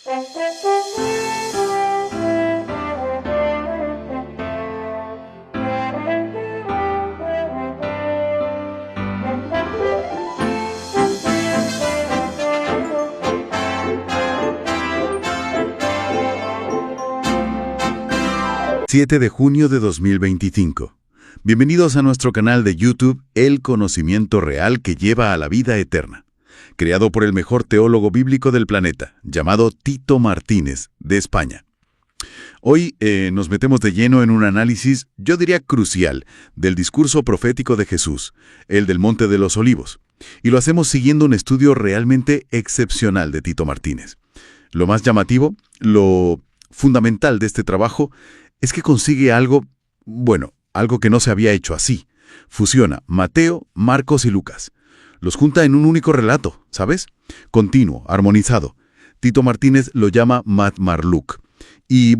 ...7 de junio de 2025. Bienvenidos a nuestro canal de YouTube El Conocimiento Real que Lleva a la Vida Eterna, creado por el mejor teólogo bíblico del planeta, llamado Tito Martínez, de España. Hoy nos metemos de lleno en un análisis, yo diría crucial, del discurso profético de Jesús, el del Monte de los Olivos, y lo hacemos siguiendo un estudio realmente excepcional de Tito Martínez. Lo más llamativo, lo fundamental de este trabajo, es que consigue algo que no se había hecho así. Fusiona Mateo, Marcos y Lucas. Los junta en un único relato, ¿sabes? Continuo, armonizado. Tito Martínez lo llama Mat-Marluk. Y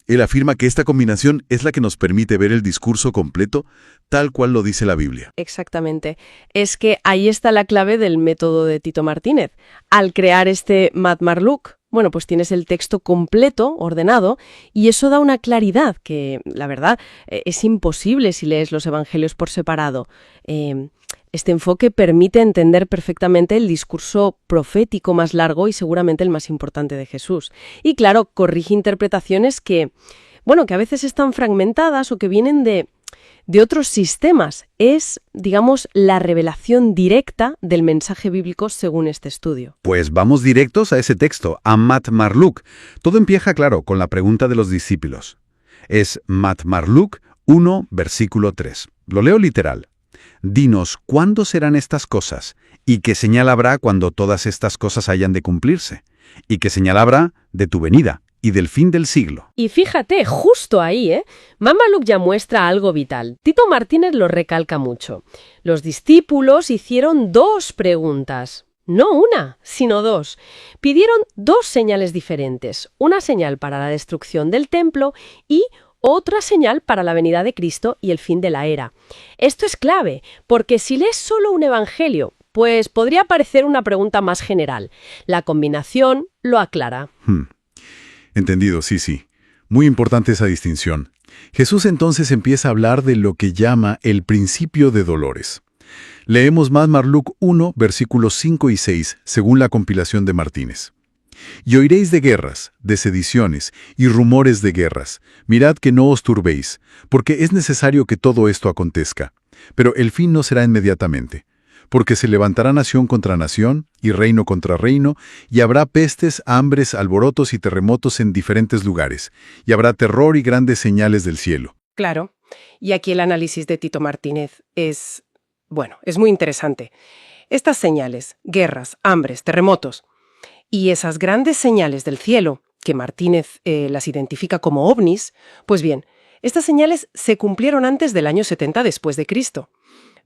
él afirma que esta combinación es la que nos permite ver el discurso completo tal cual lo dice la Biblia. Exactamente. Es que ahí está la clave del método de Tito Martínez. Al crear este Mat-Marluk, pues tienes el texto completo, ordenado, y eso da una claridad que, la verdad, es imposible si lees los evangelios por separado. Este enfoque permite entender perfectamente el discurso profético más largo y seguramente el más importante de Jesús. Y claro, corrige interpretaciones que a veces están fragmentadas o que vienen de otros sistemas. Es, la revelación directa del mensaje bíblico según este estudio. Pues vamos directos a ese texto, a Mat-Marluk. Todo empieza, claro, con la pregunta de los discípulos. Es Mat-Marluk 1, versículo 3. Lo leo literal. Dinos, ¿cuándo serán estas cosas? ¿Y qué señal habrá cuando todas estas cosas hayan de cumplirse? ¿Y qué señal habrá de tu venida y del fin del siglo? Y fíjate, justo ahí, Mat-Marluk ya muestra algo vital. Tito Martínez lo recalca mucho. Los discípulos hicieron 2 preguntas. No una, sino 2. Pidieron 2 señales diferentes. Una señal para la destrucción del templo y otra señal para la venida de Cristo y el fin de la era. Esto es clave, porque si lees solo un evangelio, pues podría parecer una pregunta más general. La combinación lo aclara. Entendido, sí. Muy importante esa distinción. Jesús entonces empieza a hablar de lo que llama el principio de dolores. Leemos Mat-Marluk 1, versículos 5 y 6, según la compilación de Martínez. Y oiréis de guerras, de sediciones y rumores de guerras. Mirad que no os turbéis, porque es necesario que todo esto acontezca. Pero el fin no será inmediatamente. Porque se levantará nación contra nación y reino contra reino, y habrá pestes, hambres, alborotos y terremotos en diferentes lugares, y habrá terror y grandes señales del cielo. Claro, y aquí el análisis de Tito Martínez es muy interesante. Estas señales, guerras, hambres, terremotos, y esas grandes señales del cielo, que Martínez las identifica como ovnis, pues bien, estas señales se cumplieron antes del año 70 después de Cristo.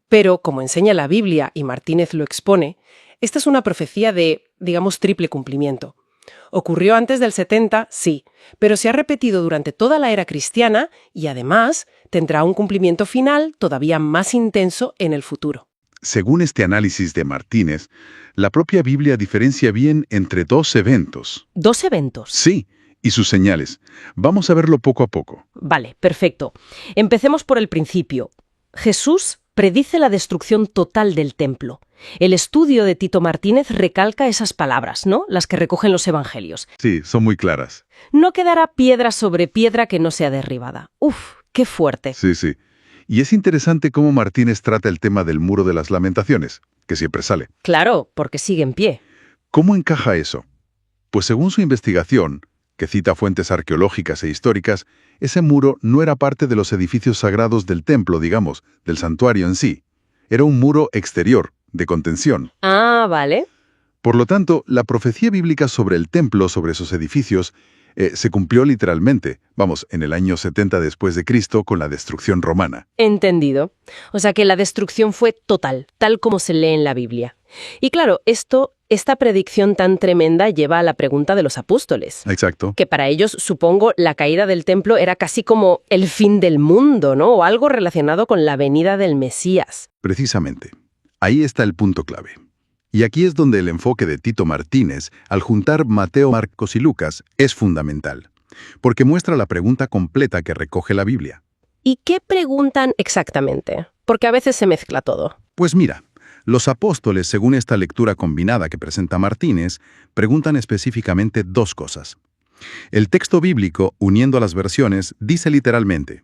Pero, como enseña la Biblia y Martínez lo expone, esta es una profecía de, triple cumplimiento. Ocurrió antes del 70, sí, pero se ha repetido durante toda la era cristiana y, además, tendrá un cumplimiento final todavía más intenso en el futuro. Según este análisis de Martínez, la propia Biblia diferencia bien entre 2 eventos. ¿2 eventos? Sí, y sus señales. Vamos a verlo poco a poco. Vale, perfecto. Empecemos por el principio. Jesús predice la destrucción total del templo. El estudio de Tito Martínez recalca esas palabras, ¿no? Las que recogen los evangelios. Sí, son muy claras. No quedará piedra sobre piedra que no sea derribada. ¡Uf! ¡Qué fuerte! Sí. Y es interesante cómo Martínez trata el tema del Muro de las Lamentaciones, que siempre sale. Claro, porque sigue en pie. ¿Cómo encaja eso? Pues según su investigación, que cita fuentes arqueológicas e históricas, ese muro no era parte de los edificios sagrados del templo, del santuario en sí. Era un muro exterior, de contención. Ah, vale. Por lo tanto, la profecía bíblica sobre el templo, sobre esos edificios, se cumplió literalmente, en el año 70 después de Cristo con la destrucción romana. Entendido. O sea que la destrucción fue total, tal como se lee en la Biblia. Y claro, esta predicción tan tremenda lleva a la pregunta de los apóstoles. Exacto. Que para ellos, supongo, la caída del templo era casi como el fin del mundo, ¿no? O algo relacionado con la venida del Mesías. Precisamente. Ahí está el punto clave. Y aquí es donde el enfoque de Tito Martínez, al juntar Mateo, Marcos y Lucas, es fundamental, porque muestra la pregunta completa que recoge la Biblia. ¿Y qué preguntan exactamente? Porque a veces se mezcla todo. Pues mira, los apóstoles, según esta lectura combinada que presenta Martínez, preguntan específicamente dos cosas. El texto bíblico, uniendo las versiones, dice literalmente: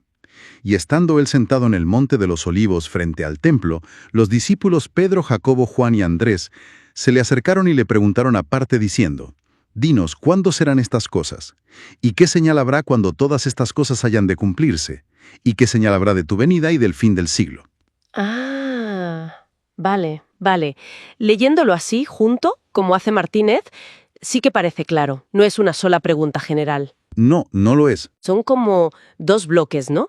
y estando él sentado en el monte de los olivos frente al templo, los discípulos Pedro, Jacobo, Juan y Andrés se le acercaron y le preguntaron aparte diciendo: dinos, ¿cuándo serán estas cosas? ¿Y qué señal habrá cuando todas estas cosas hayan de cumplirse? ¿Y qué señal habrá de tu venida y del fin del siglo? Ah, vale. Leyéndolo así, junto, como hace Martínez, sí que parece claro. No es una sola pregunta general. No, no lo es. Son como dos bloques, ¿no?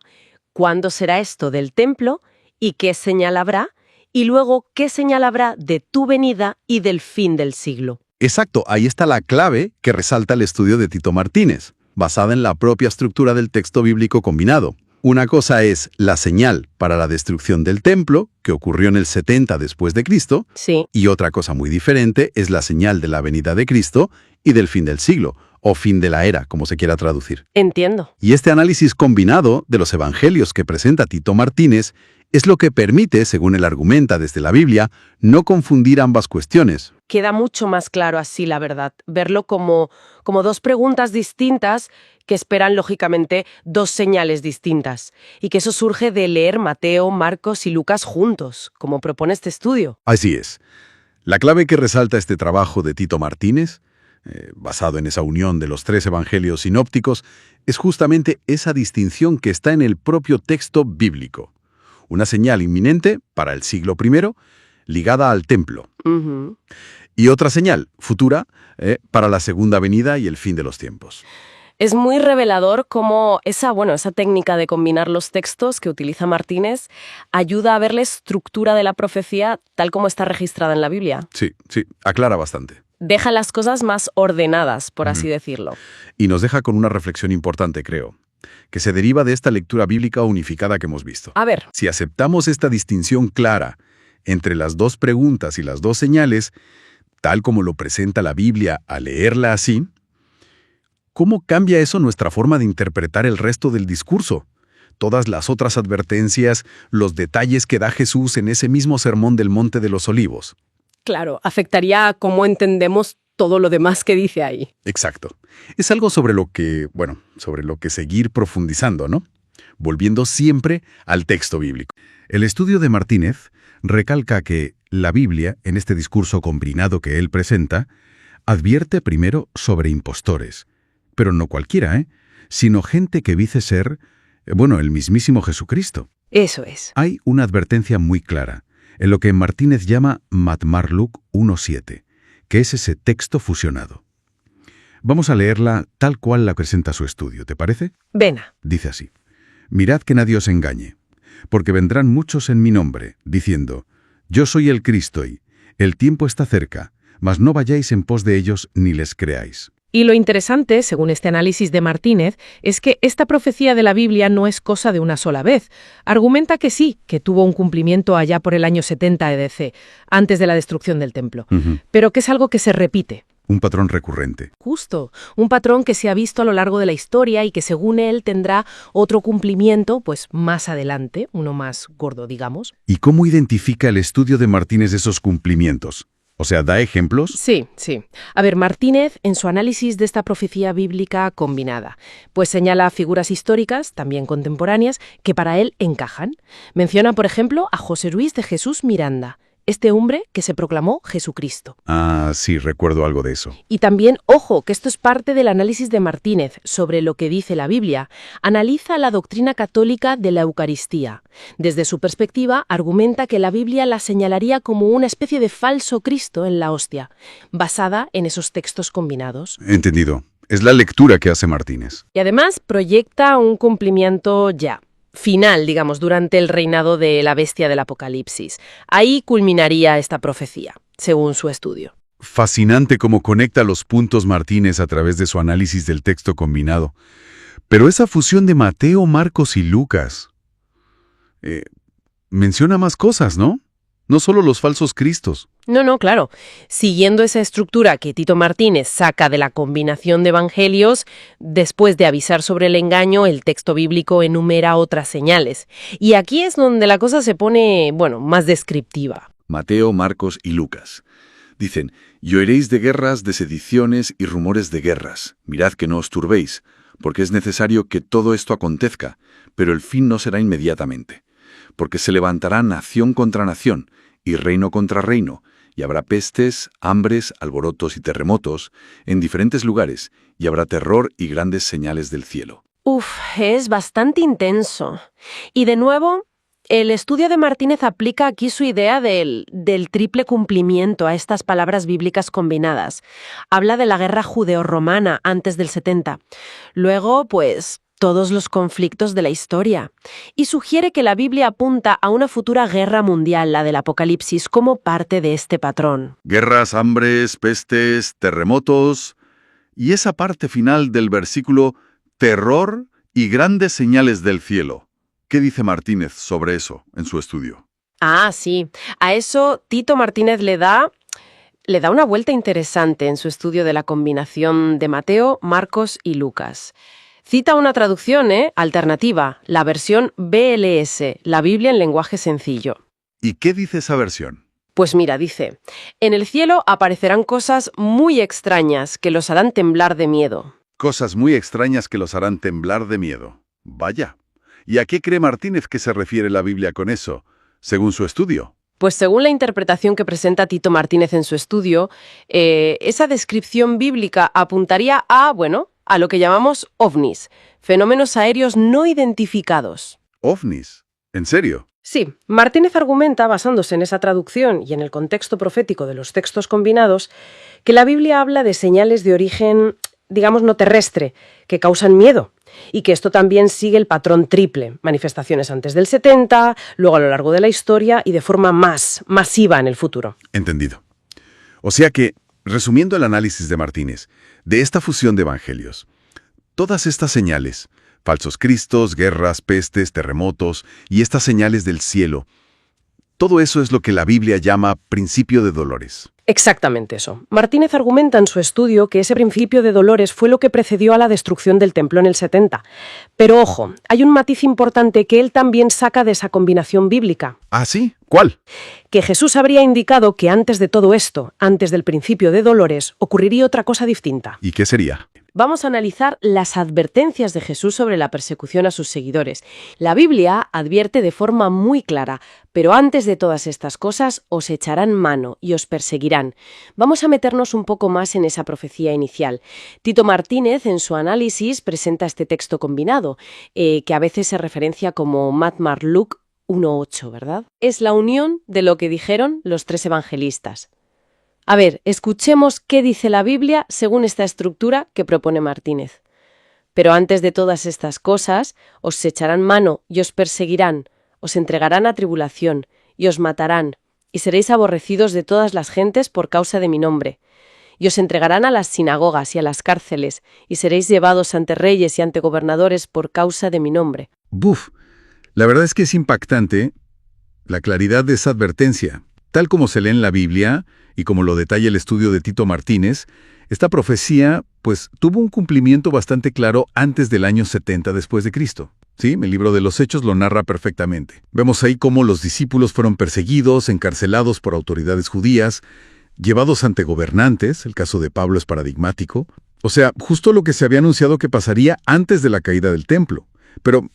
¿Cuándo será esto del templo? ¿Y qué señal habrá? Y luego, ¿qué señal habrá de tu venida y del fin del siglo? Exacto, ahí está la clave que resalta el estudio de Tito Martínez, basada en la propia estructura del texto bíblico combinado. Una cosa es la señal para la destrucción del templo, que ocurrió en el 70 después de Cristo, Sí. y otra cosa muy diferente es la señal de la venida de Cristo y del fin del siglo, o fin de la era, como se quiera traducir. Entiendo. Y este análisis combinado de los evangelios que presenta Tito Martínez es lo que permite, según él argumenta desde la Biblia, no confundir ambas cuestiones. Queda mucho más claro así, la verdad. Verlo como dos preguntas distintas que esperan, lógicamente, dos señales distintas. Y que eso surge de leer Mateo, Marcos y Lucas juntos, como propone este estudio. Así es. La clave que resalta este trabajo de Tito Martínez, basado en esa unión de los tres evangelios sinópticos, es justamente esa distinción que está en el propio texto bíblico. Una señal inminente para el siglo I, ligada al templo. Ujú. Y otra señal futura para la segunda venida y el fin de los tiempos. Es muy revelador cómo esa técnica de combinar los textos que utiliza Martínez ayuda a ver la estructura de la profecía tal como está registrada en la Biblia. Sí, aclara bastante. Deja las cosas más ordenadas, por así decirlo. Y nos deja con una reflexión importante, creo, que se deriva de esta lectura bíblica unificada que hemos visto. A ver, Si aceptamos esta distinción clara entre las dos preguntas y las dos señales, tal como lo presenta la Biblia al leerla así, ¿cómo cambia eso nuestra forma de interpretar el resto del discurso? Todas las otras advertencias, los detalles que da Jesús en ese mismo sermón del Monte de los Olivos. claro, afectaría a cómo entendemos todo lo demás que dice ahí. Exacto. Es algo sobre lo que seguir profundizando, ¿no? Volviendo siempre al texto bíblico. El estudio de Martínez recalca que la Biblia, en este discurso combinado que él presenta, advierte primero sobre impostores, pero no cualquiera, sino gente que dice ser, el mismísimo Jesucristo. Eso es. Hay una advertencia muy clara, en lo que Martínez llama Matmar Luc 1.7, que es ese texto fusionado. Vamos a leerla tal cual la presenta su estudio, ¿te parece? Vena. Dice así: mirad que nadie os engañe, porque vendrán muchos en mi nombre, diciendo: yo soy el Cristo y el tiempo está cerca, mas no vayáis en pos de ellos ni les creáis. Y lo interesante, según este análisis de Martínez, es que esta profecía de la Biblia no es cosa de una sola vez. Argumenta que sí, que tuvo un cumplimiento allá por el año 70 EDC, antes de la destrucción del templo, pero que es algo que se repite. Un patrón recurrente. Justo, un patrón que se ha visto a lo largo de la historia y que según él tendrá otro cumplimiento, pues más adelante, uno más gordo, digamos. ¿Y cómo identifica el estudio de Martínez esos cumplimientos? O sea, ¿da ejemplos? Sí. A ver, Martínez, en su análisis de esta profecía bíblica combinada, pues señala figuras históricas, también contemporáneas, que para él encajan. Menciona, por ejemplo, a José Ruiz de Jesús Miranda, este hombre que se proclamó Jesucristo. Ah, sí, recuerdo algo de eso. Y también, ojo, que esto es parte del análisis de Martínez sobre lo que dice la Biblia. Analiza la doctrina católica de la Eucaristía. Desde su perspectiva, argumenta que la Biblia la señalaría como una especie de falso Cristo en la hostia, basada en esos textos combinados. Entendido. Es la lectura que hace Martínez. Y además proyecta un cumplimiento final, digamos, durante el reinado de la bestia del Apocalipsis. Ahí culminaría esta profecía, según su estudio. Fascinante cómo conecta los puntos Martínez a través de su análisis del texto combinado. Pero esa fusión de Mateo, Marcos y Lucas menciona más cosas, ¿no? no solo los falsos cristos. No, claro. Siguiendo esa estructura que Tito Martínez saca de la combinación de evangelios, después de avisar sobre el engaño, el texto bíblico enumera otras señales. Y aquí es donde la cosa se pone, más descriptiva. Mateo, Marcos y Lucas. Dicen, y oiréis de guerras, de sediciones y rumores de guerras. Mirad que no os turbéis, porque es necesario que todo esto acontezca, pero el fin no será inmediatamente. Porque se levantará nación contra nación, y reino contra reino, y habrá pestes, hambres, alborotos y terremotos en diferentes lugares, y habrá terror y grandes señales del cielo. Es bastante intenso. Y de nuevo, el estudio de Martínez aplica aquí su idea del triple cumplimiento a estas palabras bíblicas combinadas. Habla de la guerra judeo-romana antes del 70. Luego, todos los conflictos de la historia. Y sugiere que la Biblia apunta a una futura guerra mundial, la del Apocalipsis, como parte de este patrón. Guerras, hambres, pestes, terremotos. Y esa parte final del versículo, terror y grandes señales del cielo. ¿Qué dice Martínez sobre eso en su estudio? Sí. A eso Tito Martínez le da una vuelta interesante en su estudio de la combinación de Mateo, Marcos y Lucas. Cita una traducción alternativa, la versión BLS, la Biblia en lenguaje sencillo. ¿Y qué dice esa versión? Pues mira, dice, en el cielo aparecerán cosas muy extrañas que los harán temblar de miedo. Cosas muy extrañas que los harán temblar de miedo. Vaya. ¿Y a qué cree Martínez que se refiere la Biblia con eso, según su estudio? Pues según la interpretación que presenta Tito Martínez en su estudio, esa descripción bíblica apuntaría a lo que llamamos ovnis, fenómenos aéreos no identificados. ¿Ovnis? ¿En serio? Sí, Martínez argumenta, basándose en esa traducción y en el contexto profético de los textos combinados, que la Biblia habla de señales de origen, no terrestre, que causan miedo, y que esto también sigue el patrón triple, manifestaciones antes del 70, luego a lo largo de la historia y de forma más masiva en el futuro. Entendido. O sea que, resumiendo el análisis de Martínez, de esta fusión de evangelios, todas estas señales, falsos cristos, guerras, pestes, terremotos y estas señales del cielo, todo eso es lo que la Biblia llama principio de dolores. Exactamente eso. Martínez argumenta en su estudio que ese principio de dolores fue lo que precedió a la destrucción del templo en el 70. Pero ojo, hay un matiz importante que él también saca de esa combinación bíblica. ¿Ah, sí? ¿Cuál? Que Jesús habría indicado que antes de todo esto, antes del principio de dolores, ocurriría otra cosa distinta. ¿Y qué sería? Vamos a analizar las advertencias de Jesús sobre la persecución a sus seguidores. La Biblia advierte de forma muy clara, pero antes de todas estas cosas os echarán mano y os perseguirán. Vamos a meternos un poco más en esa profecía inicial. Tito Martínez, en su análisis, presenta este texto combinado, que a veces se referencia como Matmar-Luc 1:8, ¿verdad? Es la unión de lo que dijeron los tres evangelistas. A ver, escuchemos qué dice la Biblia según esta estructura que propone Martínez. Pero antes de todas estas cosas, os echarán mano y os perseguirán, os entregarán a tribulación y os matarán, y seréis aborrecidos de todas las gentes por causa de mi nombre. Y os entregarán a las sinagogas y a las cárceles, y seréis llevados ante reyes y ante gobernadores por causa de mi nombre. ¡Buf! La verdad es que es impactante la claridad de esa advertencia. Tal como se lee en la Biblia, y como lo detalla el estudio de Tito Martínez, esta profecía, tuvo un cumplimiento bastante claro antes del año 70 después de Cristo. Sí, el libro de los Hechos lo narra perfectamente. Vemos ahí cómo los discípulos fueron perseguidos, encarcelados por autoridades judías, llevados ante gobernantes, el caso de Pablo es paradigmático. O sea, justo lo que se había anunciado que pasaría antes de la caída del templo. Pero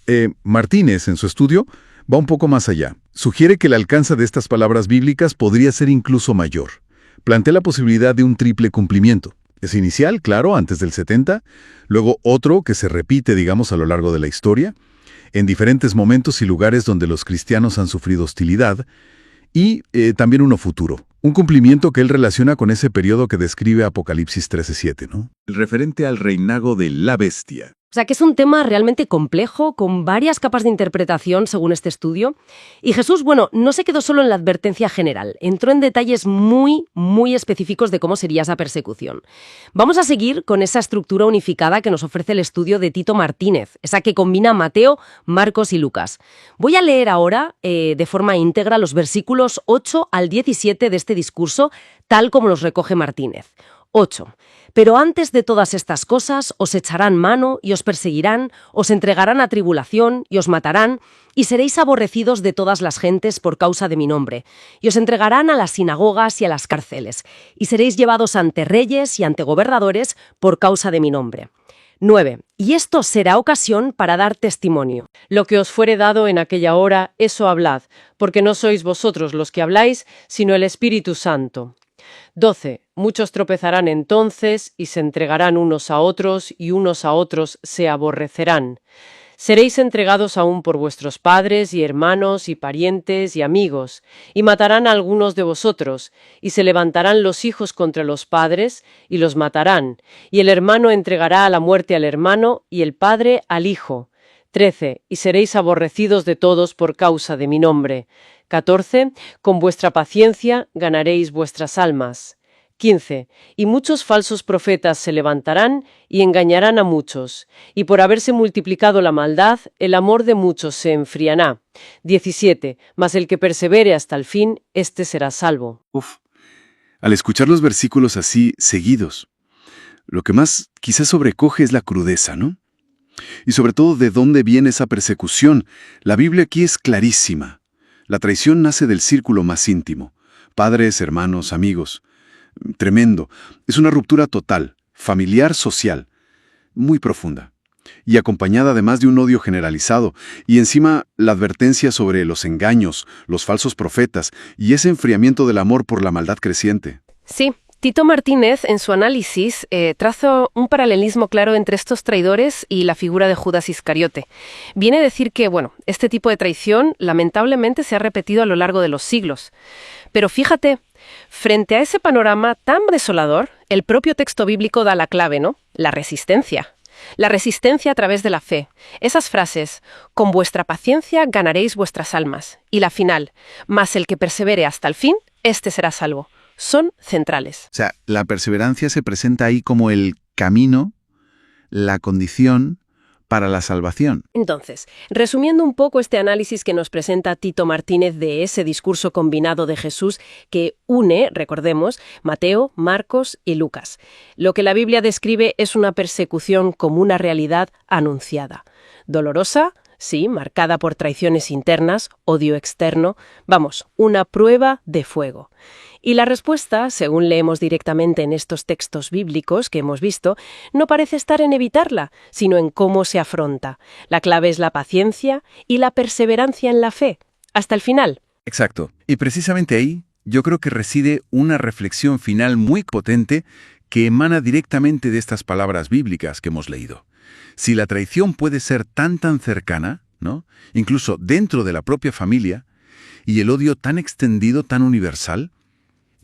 Martínez, en su estudio, va un poco más allá. Sugiere que el alcance de estas palabras bíblicas podría ser incluso mayor. Plantea la posibilidad de un triple cumplimiento. Es inicial, claro, antes del 70, luego otro que se repite, a lo largo de la historia, en diferentes momentos y lugares donde los cristianos han sufrido hostilidad, y también uno futuro, un cumplimiento que él relaciona con ese periodo que describe Apocalipsis 13:7, ¿no? El referente al reinado de la bestia. O sea, que es un tema realmente complejo, con varias capas de interpretación según este estudio. Y Jesús, bueno, no se quedó solo en la advertencia general, entró en detalles muy, muy específicos de cómo sería esa persecución. Vamos a seguir con esa estructura unificada que nos ofrece el estudio de Tito Martínez, esa que combina Mateo, Marcos y Lucas. Voy a leer ahora, de forma íntegra, los versículos 8 al 17 de este discurso, tal como los recoge Martínez. 8. Pero antes de todas estas cosas os echarán mano y os perseguirán, os entregarán a tribulación y os matarán, y seréis aborrecidos de todas las gentes por causa de mi nombre, y os entregarán a las sinagogas y a las cárceles, y seréis llevados ante reyes y ante gobernadores por causa de mi nombre. 9. Y esto será ocasión para dar testimonio. Lo que os fuere dado en aquella hora, eso hablad, porque no sois vosotros los que habláis, sino el Espíritu Santo. 12. Muchos tropezarán entonces y se entregarán unos a otros y unos a otros se aborrecerán. Seréis entregados aún por vuestros padres y hermanos y parientes y amigos, y matarán a algunos de vosotros, y se levantarán los hijos contra los padres y los matarán, y el hermano entregará a la muerte al hermano y el padre al hijo. 13. Y seréis aborrecidos de todos por causa de mi nombre. 14. Con vuestra paciencia ganaréis vuestras almas. 15. Y muchos falsos profetas se levantarán y engañarán a muchos, y por haberse multiplicado la maldad, el amor de muchos se enfriará. 17. Mas el que persevere hasta el fin, éste será salvo. Al escuchar los versículos así, seguidos, lo que más quizás sobrecoge es la crudeza, ¿no? Y sobre todo, ¿de dónde viene esa persecución? La Biblia aquí es clarísima. La traición nace del círculo más íntimo. Padres, hermanos, amigos. Tremendo. Es una ruptura total, familiar, social, muy profunda. Y acompañada además de un odio generalizado. Y encima, la advertencia sobre los engaños, los falsos profetas y ese enfriamiento del amor por la maldad creciente. Sí. Tito Martínez, en su análisis, traza un paralelismo claro entre estos traidores y la figura de Judas Iscariote. Viene a decir que, este tipo de traición lamentablemente se ha repetido a lo largo de los siglos. Pero fíjate, frente a ese panorama tan desolador, el propio texto bíblico da la clave, ¿no? La resistencia. La resistencia a través de la fe. Esas frases, con vuestra paciencia ganaréis vuestras almas. Y la final, mas el que persevere hasta el fin, éste será salvo. Son centrales. O sea, la perseverancia se presenta ahí como el camino, la condición para la salvación. Entonces, resumiendo un poco este análisis que nos presenta Tito Martínez de ese discurso combinado de Jesús que une, recordemos, Mateo, Marcos y Lucas. Lo que la Biblia describe es una persecución como una realidad anunciada. Dolorosa, sí, marcada por traiciones internas, odio externo, una prueba de fuego. Y la respuesta, según leemos directamente en estos textos bíblicos que hemos visto, no parece estar en evitarla, sino en cómo se afronta. La clave es la paciencia y la perseverancia en la fe, hasta el final. Exacto. Y precisamente ahí yo creo que reside una reflexión final muy potente que emana directamente de estas palabras bíblicas que hemos leído. Si la traición puede ser tan cercana, ¿no? Incluso dentro de la propia familia, y el odio tan extendido, tan universal,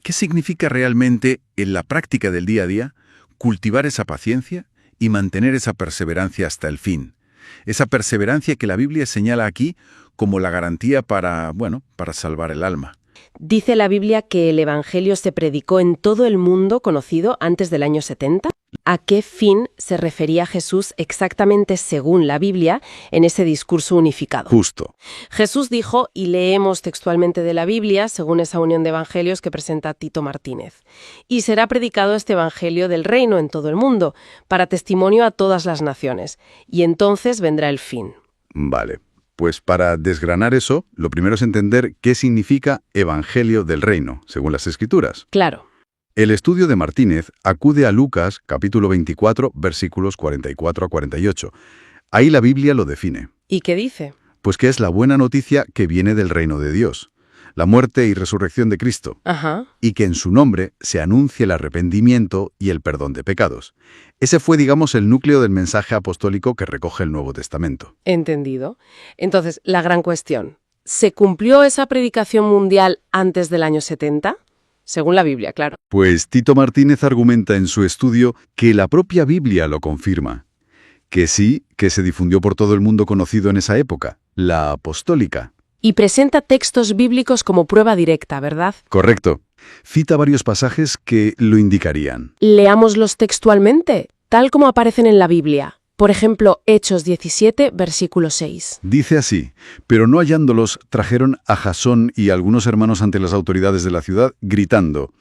¿qué significa realmente en la práctica del día a día cultivar esa paciencia y mantener esa perseverancia hasta el fin? Esa perseverancia que la Biblia señala aquí como la garantía para salvar el alma. Dice la Biblia que el Evangelio se predicó en todo el mundo conocido antes del año 70. ¿A qué fin se refería Jesús exactamente según la Biblia en ese discurso unificado? Justo. Jesús dijo, y leemos textualmente de la Biblia, según esa unión de evangelios que presenta Tito Martínez, y será predicado este Evangelio del reino en todo el mundo, para testimonio a todas las naciones, y entonces vendrá el fin. Vale. Pues para desgranar eso, lo primero es entender qué significa Evangelio del Reino, según las Escrituras. Claro. El estudio de Martínez acude a Lucas, capítulo 24, versículos 44 a 48. Ahí la Biblia lo define. ¿Y qué dice? Pues que es la buena noticia que viene del reino de Dios, la muerte y resurrección de Cristo, y que en su nombre se anuncie el arrepentimiento y el perdón de pecados. Ese fue, digamos, el núcleo del mensaje apostólico que recoge el Nuevo Testamento. Entendido. Entonces, la gran cuestión, ¿se cumplió esa predicación mundial antes del año 70? Según la Biblia, claro. Pues Tito Martínez argumenta en su estudio que la propia Biblia lo confirma, Que sí, que se difundió por todo el mundo conocido en esa época, la apostólica. Y presenta textos bíblicos como prueba directa, ¿verdad? Correcto. Cita varios pasajes que lo indicarían. Leámoslos textualmente, tal como aparecen en la Biblia. Por ejemplo, Hechos 17, versículo 6. Dice así: pero no hallándolos, trajeron a Jasón y algunos hermanos ante las autoridades de la ciudad, gritando: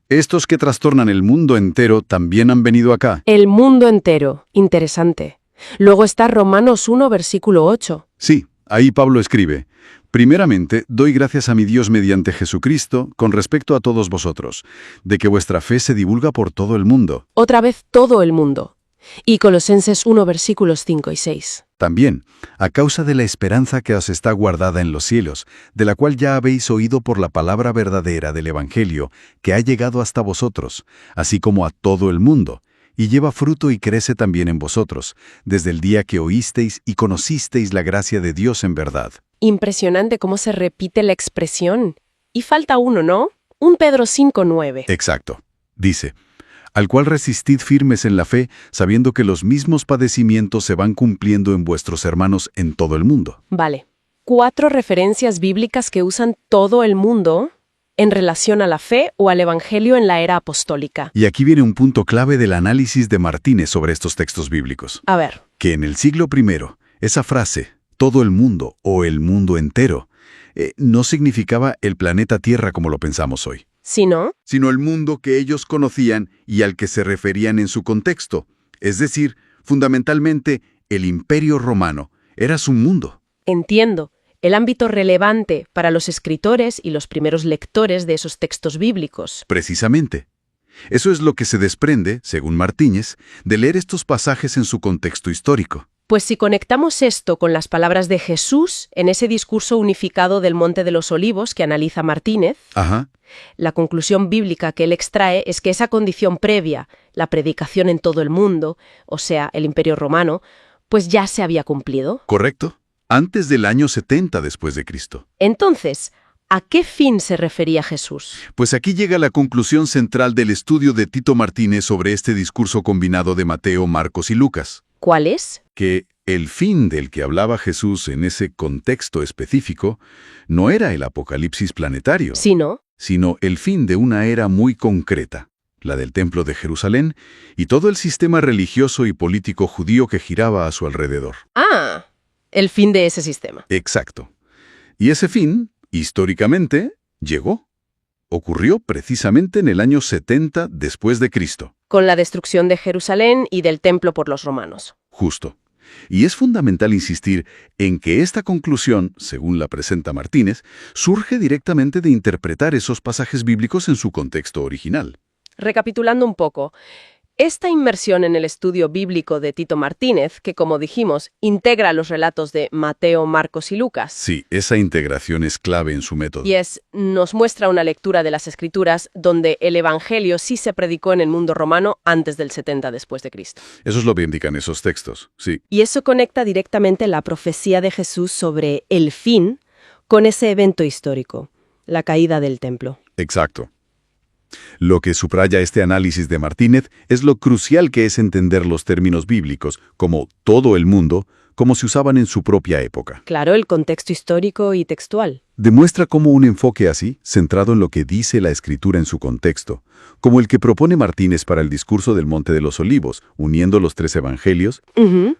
estos que trastornan el mundo entero también han venido acá. El mundo entero. Interesante. Luego está Romanos 1, versículo 8. Sí, ahí Pablo escribe: primeramente, doy gracias a mi Dios mediante Jesucristo con respecto a todos vosotros, de que vuestra fe se divulga por todo el mundo. Otra vez todo el mundo. Y Colosenses 1, versículos 5 y 6. También, a causa de la esperanza que os está guardada en los cielos, de la cual ya habéis oído por la palabra verdadera del Evangelio, que ha llegado hasta vosotros, así como a todo el mundo, y lleva fruto y crece también en vosotros, desde el día que oísteis y conocisteis la gracia de Dios en verdad. Impresionante cómo se repite la expresión. Y falta uno, ¿no? 1 Pedro 5, 9. Exacto. Dice: al cual resistid firmes en la fe, sabiendo que los mismos padecimientos se van cumpliendo en vuestros hermanos en todo el mundo. Vale. 4 referencias bíblicas que usan todo el mundo en relación a la fe o al Evangelio en la era apostólica. Y aquí viene un punto clave del análisis de Martínez sobre estos textos bíblicos. A ver. Que en el siglo I, esa frase, todo el mundo o el mundo entero, no significaba el planeta Tierra como lo pensamos hoy. ¿Sí, no? Sino el mundo que ellos conocían y al que se referían en su contexto. Es decir, fundamentalmente, el Imperio Romano era su mundo. Entiendo. El ámbito relevante para los escritores y los primeros lectores de esos textos bíblicos. Precisamente. Eso es lo que se desprende, según Martínez, de leer estos pasajes en su contexto histórico. Pues si conectamos esto con las palabras de Jesús en ese discurso unificado del Monte de los Olivos que analiza Martínez, Ajá. la conclusión bíblica que él extrae es que esa condición previa, la predicación en todo el mundo, o sea, el Imperio Romano, pues ya se había cumplido. Correcto. Antes del año 70 después de Cristo. Entonces, ¿a qué fin se refería Jesús? Pues aquí llega la conclusión central del estudio de Tito Martínez sobre este discurso combinado de Mateo, Marcos y Lucas. ¿Cuál es? Que el fin del que hablaba Jesús en ese contexto específico no era el apocalipsis planetario, ¿Sí, no? sino el fin de una era muy concreta, la del Templo de Jerusalén y todo el sistema religioso y político judío que giraba a su alrededor. Ah, el fin de ese sistema. Exacto. Y ese fin, históricamente, llegó. Ocurrió precisamente en el año 70 después de Cristo. Con la destrucción de Jerusalén y del templo por los romanos. Justo. Y es fundamental insistir en que esta conclusión, según la presenta Martínez, surge directamente de interpretar esos pasajes bíblicos en su contexto original. Recapitulando un poco, esta inmersión en el estudio bíblico de Tito Martínez, que como dijimos, integra los relatos de Mateo, Marcos y Lucas. Sí, esa integración es clave en su método. Nos muestra una lectura de las Escrituras donde el Evangelio sí se predicó en el mundo romano antes del 70 después de Cristo. Eso es lo que indican esos textos, sí. Y eso conecta directamente la profecía de Jesús sobre el fin con ese evento histórico, la caída del templo. Exacto. Lo que subraya este análisis de Martínez es lo crucial que es entender los términos bíblicos, como todo el mundo, como se usaban en su propia época. Claro, el contexto histórico y textual. Demuestra cómo un enfoque así, centrado en lo que dice la Escritura en su contexto, como el que propone Martínez para el discurso del Monte de los Olivos, uniendo los 3 evangelios,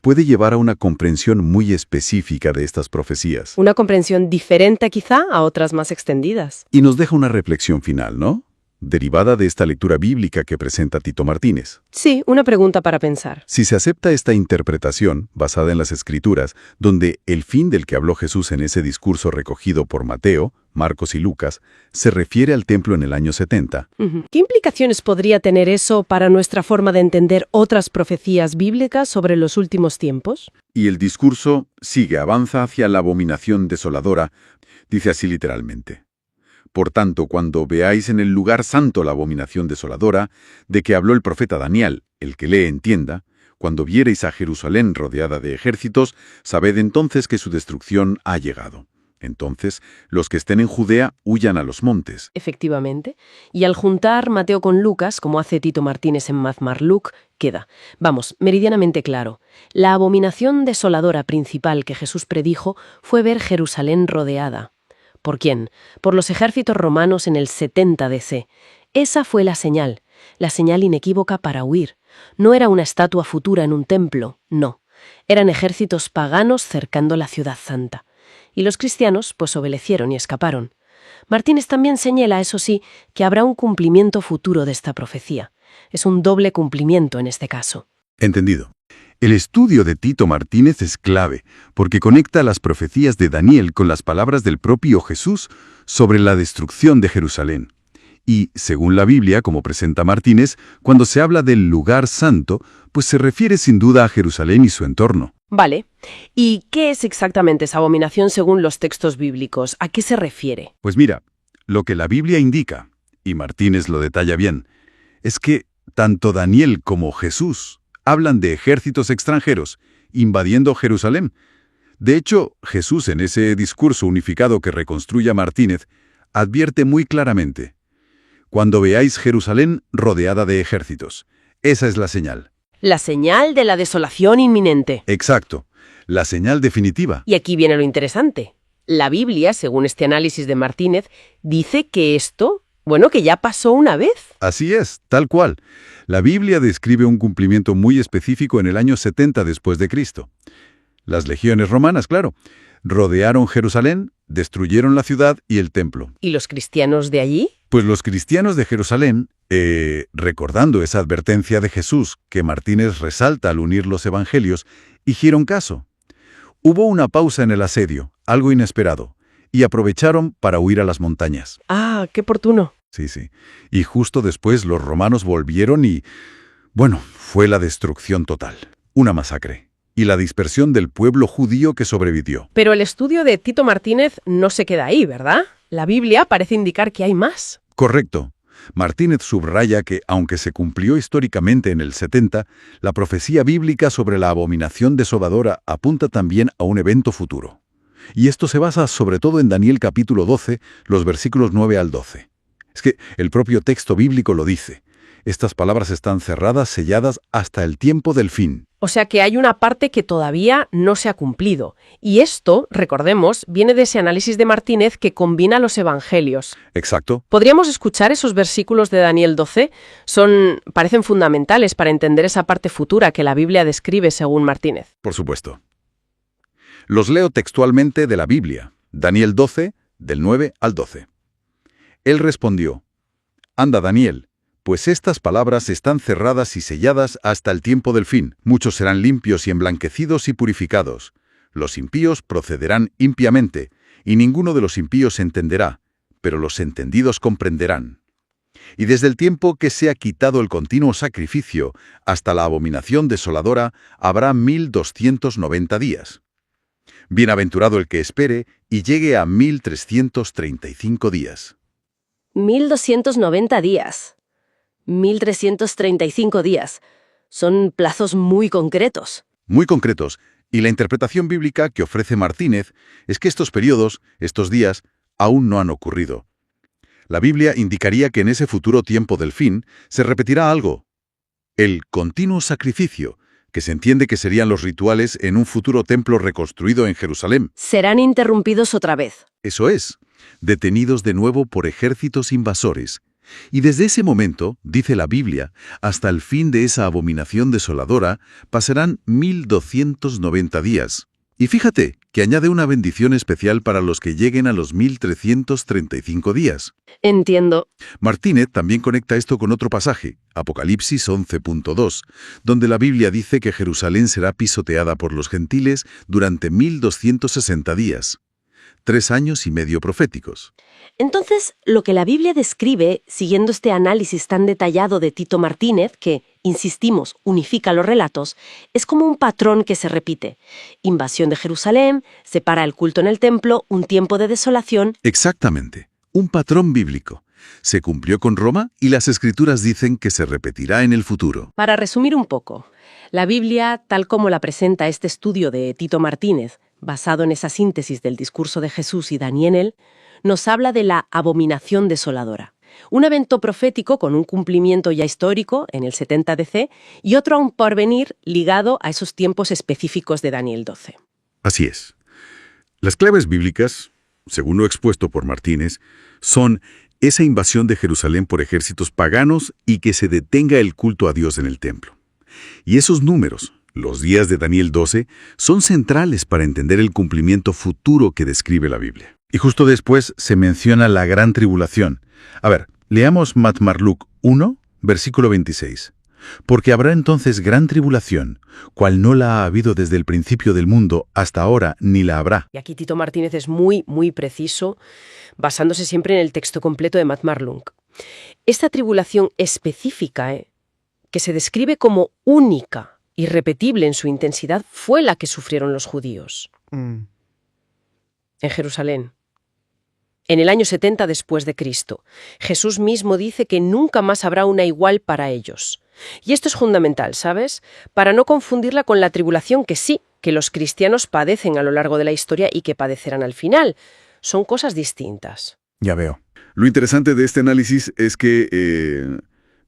puede llevar a una comprensión muy específica de estas profecías. Una comprensión diferente quizá a otras más extendidas. Y nos deja una reflexión final, ¿no? Derivada de esta lectura bíblica que presenta Tito Martínez. Sí, una pregunta para pensar. Si se acepta esta interpretación, basada en las Escrituras, donde el fin del que habló Jesús en ese discurso recogido por Mateo, Marcos y Lucas, se refiere al templo en el año 70. ¿Qué implicaciones podría tener eso para nuestra forma de entender otras profecías bíblicas sobre los últimos tiempos? Y el discurso avanza hacia la abominación desoladora, dice así literalmente. Por tanto, cuando veáis en el lugar santo la abominación desoladora, de que habló el profeta Daniel, el que lee entienda, cuando viereis a Jerusalén rodeada de ejércitos, sabed entonces que su destrucción ha llegado. Entonces, los que estén en Judea huyan a los montes. Efectivamente. Y al juntar Mateo con Lucas, como hace Tito Martínez en Matt-Marluc, queda, vamos, meridianamente claro. La abominación desoladora principal que Jesús predijo fue ver Jerusalén rodeada. ¿Por quién? Por los ejércitos romanos en el 70 DC. Esa fue la señal inequívoca para huir. No era una estatua futura en un templo, no. Eran ejércitos paganos cercando la ciudad santa. Y los cristianos, pues obedecieron y escaparon. Martínez también señala, eso sí, que habrá un cumplimiento futuro de esta profecía. Es un doble cumplimiento en este caso. Entendido. El estudio de Tito Martínez es clave, porque conecta las profecías de Daniel con las palabras del propio Jesús sobre la destrucción de Jerusalén. Y, según la Biblia, como presenta Martínez, cuando se habla del lugar santo, pues se refiere sin duda a Jerusalén y su entorno. Vale. ¿Y qué es exactamente esa abominación según los textos bíblicos? ¿A qué se refiere? Pues mira, lo que la Biblia indica, y Martínez lo detalla bien, es que tanto Daniel como Jesús hablan de ejércitos extranjeros invadiendo Jerusalén. De hecho, Jesús en ese discurso unificado que reconstruye Martínez, advierte muy claramente: cuando veáis Jerusalén rodeada de ejércitos, esa es la señal. La señal de la desolación inminente. Exacto, la señal definitiva. Y aquí viene lo interesante. La Biblia, según este análisis de Martínez, dice que esto, que ya pasó una vez. Así es, tal cual. La Biblia describe un cumplimiento muy específico en el año 70 después de Cristo. Las legiones romanas, claro, rodearon Jerusalén, destruyeron la ciudad y el templo. ¿Y los cristianos de allí? Pues los cristianos de Jerusalén, recordando esa advertencia de Jesús que Martínez resalta al unir los evangelios, hicieron caso. Hubo una pausa en el asedio, algo inesperado, y aprovecharon para huir a las montañas. Ah, qué oportuno. Sí. Y justo después los romanos volvieron y, fue la destrucción total. Una masacre. Y la dispersión del pueblo judío que sobrevivió. Pero el estudio de Tito Martínez no se queda ahí, ¿verdad? La Biblia parece indicar que hay más. Correcto. Martínez subraya que, aunque se cumplió históricamente en el 70, la profecía bíblica sobre la abominación desoladora apunta también a un evento futuro. Y esto se basa sobre todo en Daniel capítulo 12, los versículos 9 al 12. Es que el propio texto bíblico lo dice. Estas palabras están cerradas, selladas hasta el tiempo del fin. O sea que hay una parte que todavía no se ha cumplido. Y esto, recordemos, viene de ese análisis de Martínez que combina los evangelios. Exacto. ¿Podríamos escuchar esos versículos de Daniel 12? Parecen fundamentales para entender esa parte futura que la Biblia describe según Martínez. Por supuesto. Los leo textualmente de la Biblia. Daniel 12, del 9 al 12. Él respondió: Anda, Daniel, pues estas palabras están cerradas y selladas hasta el tiempo del fin. Muchos serán limpios y emblanquecidos y purificados. Los impíos procederán impiamente, y ninguno de los impíos entenderá, pero los entendidos comprenderán. Y desde el tiempo que se ha quitado el continuo sacrificio hasta la abominación desoladora, habrá 1290 días. Bienaventurado el que espere y llegue a 1335 días. 1290 días. 1335 días. Son plazos muy concretos. Muy concretos, y la interpretación bíblica que ofrece Martínez es que estos periodos, estos días, aún no han ocurrido. La Biblia indicaría que en ese futuro tiempo del fin se repetirá algo: el continuo sacrificio, que se entiende que serían los rituales en un futuro templo reconstruido en Jerusalén. Serán interrumpidos otra vez. Eso es, detenidos de nuevo por ejércitos invasores. Y desde ese momento, dice la Biblia, hasta el fin de esa abominación desoladora, pasarán 1290 días. Y fíjate que añade una bendición especial para los que lleguen a los 1335 días. Entiendo. Martínez también conecta esto con otro pasaje, Apocalipsis 11.2, donde la Biblia dice que Jerusalén será pisoteada por los gentiles durante 1260 días. 3 años y medio proféticos. Entonces, lo que la Biblia describe, siguiendo este análisis tan detallado de Tito Martínez, que, insistimos, unifica los relatos, es como un patrón que se repite. Invasión de Jerusalén, separa el culto en el templo, un tiempo de desolación. Exactamente, un patrón bíblico. Se cumplió con Roma y las Escrituras dicen que se repetirá en el futuro. Para resumir un poco, la Biblia, tal como la presenta este estudio de Tito Martínez, basado en esa síntesis del discurso de Jesús y Daniel, nos habla de la abominación desoladora. Un evento profético con un cumplimiento ya histórico en el 70 DC y otro aún por venir ligado a esos tiempos específicos de Daniel 12. Así es. Las claves bíblicas, según lo expuesto por Martínez, son esa invasión de Jerusalén por ejércitos paganos y que se detenga el culto a Dios en el templo. Y esos números, los días de Daniel 12, son centrales para entender el cumplimiento futuro que describe la Biblia. Y justo después se menciona la gran tribulación. A ver, leamos Mat-Marluk 1, versículo 26. Porque habrá entonces gran tribulación, cual no la ha habido desde el principio del mundo hasta ahora, ni la habrá. Y aquí Tito Martínez es muy, muy preciso, basándose siempre en el texto completo de Mat-Marluk. Esta tribulación específica, que se describe como única, irrepetible en su intensidad, fue la que sufrieron los judíos. En Jerusalén. En el año 70 después de Cristo, Jesús mismo dice que nunca más habrá una igual para ellos. Y esto es fundamental, ¿sabes? Para no confundirla con la tribulación que sí, que los cristianos padecen a lo largo de la historia y que padecerán al final. Son cosas distintas. Ya veo. Lo interesante de este análisis es que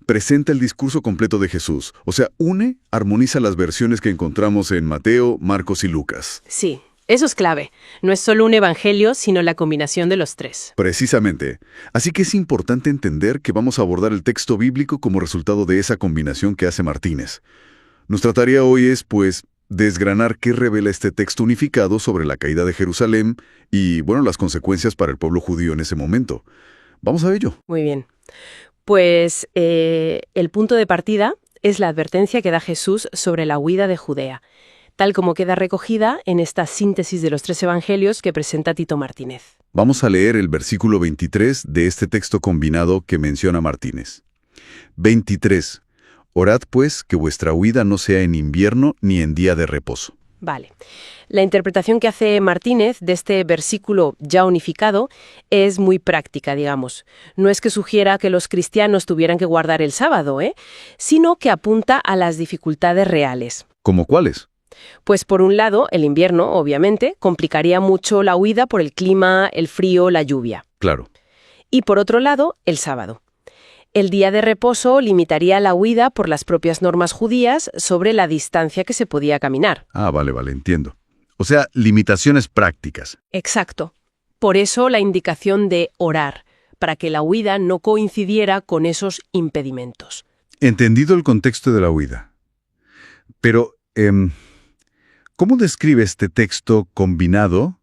presenta el discurso completo de Jesús. O sea, armoniza las versiones que encontramos en Mateo, Marcos y Lucas. Sí, eso es clave. No es solo un evangelio, sino la combinación de los tres. Precisamente. Así que es importante entender que vamos a abordar el texto bíblico como resultado de esa combinación que hace Martínez. Nuestra tarea hoy es, pues, desgranar qué revela este texto unificado sobre la caída de Jerusalén y, bueno, las consecuencias para el pueblo judío en ese momento. Vamos a ello. Muy bien. Pues el punto de partida es la advertencia que da Jesús sobre la huida de Judea, tal como queda recogida en esta síntesis de los tres evangelios que presenta Tito Martínez. Vamos a leer el versículo 23 de este texto combinado que menciona Martínez. 23. Orad pues que vuestra huida no sea en invierno ni en día de reposo. Vale. La interpretación que hace Martínez de este versículo ya unificado es muy práctica, digamos. No es que sugiera que los cristianos tuvieran que guardar el sábado, sino que apunta a las dificultades reales. ¿Cómo cuáles? Pues por un lado, el invierno, obviamente, complicaría mucho la huida por el clima, el frío, la lluvia. Claro. Y por otro lado, el sábado. El día de reposo limitaría la huida por las propias normas judías sobre la distancia que se podía caminar. Ah, vale, entiendo. O sea, limitaciones prácticas. Exacto. Por eso la indicación de orar, para que la huida no coincidiera con esos impedimentos. Entendido el contexto de la huida. Pero, ¿cómo describe este texto combinado,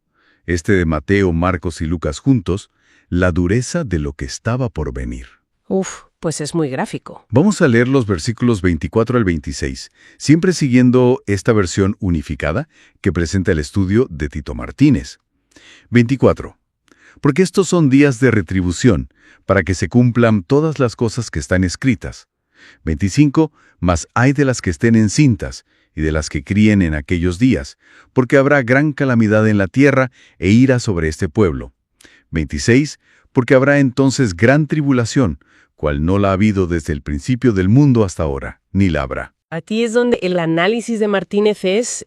este de Mateo, Marcos y Lucas juntos, la dureza de lo que estaba por venir? Pues es muy gráfico. Vamos a leer los versículos 24 al 26, siempre siguiendo esta versión unificada que presenta el estudio de Tito Martínez. 24. Porque estos son días de retribución, para que se cumplan todas las cosas que están escritas. 25. Mas ay de las que estén encintas, y de las que críen en aquellos días, porque habrá gran calamidad en la tierra e ira sobre este pueblo. 26. Porque habrá entonces gran tribulación, cual no la ha habido desde el principio del mundo hasta ahora, ni la habrá. Aquí es donde el análisis de Martínez es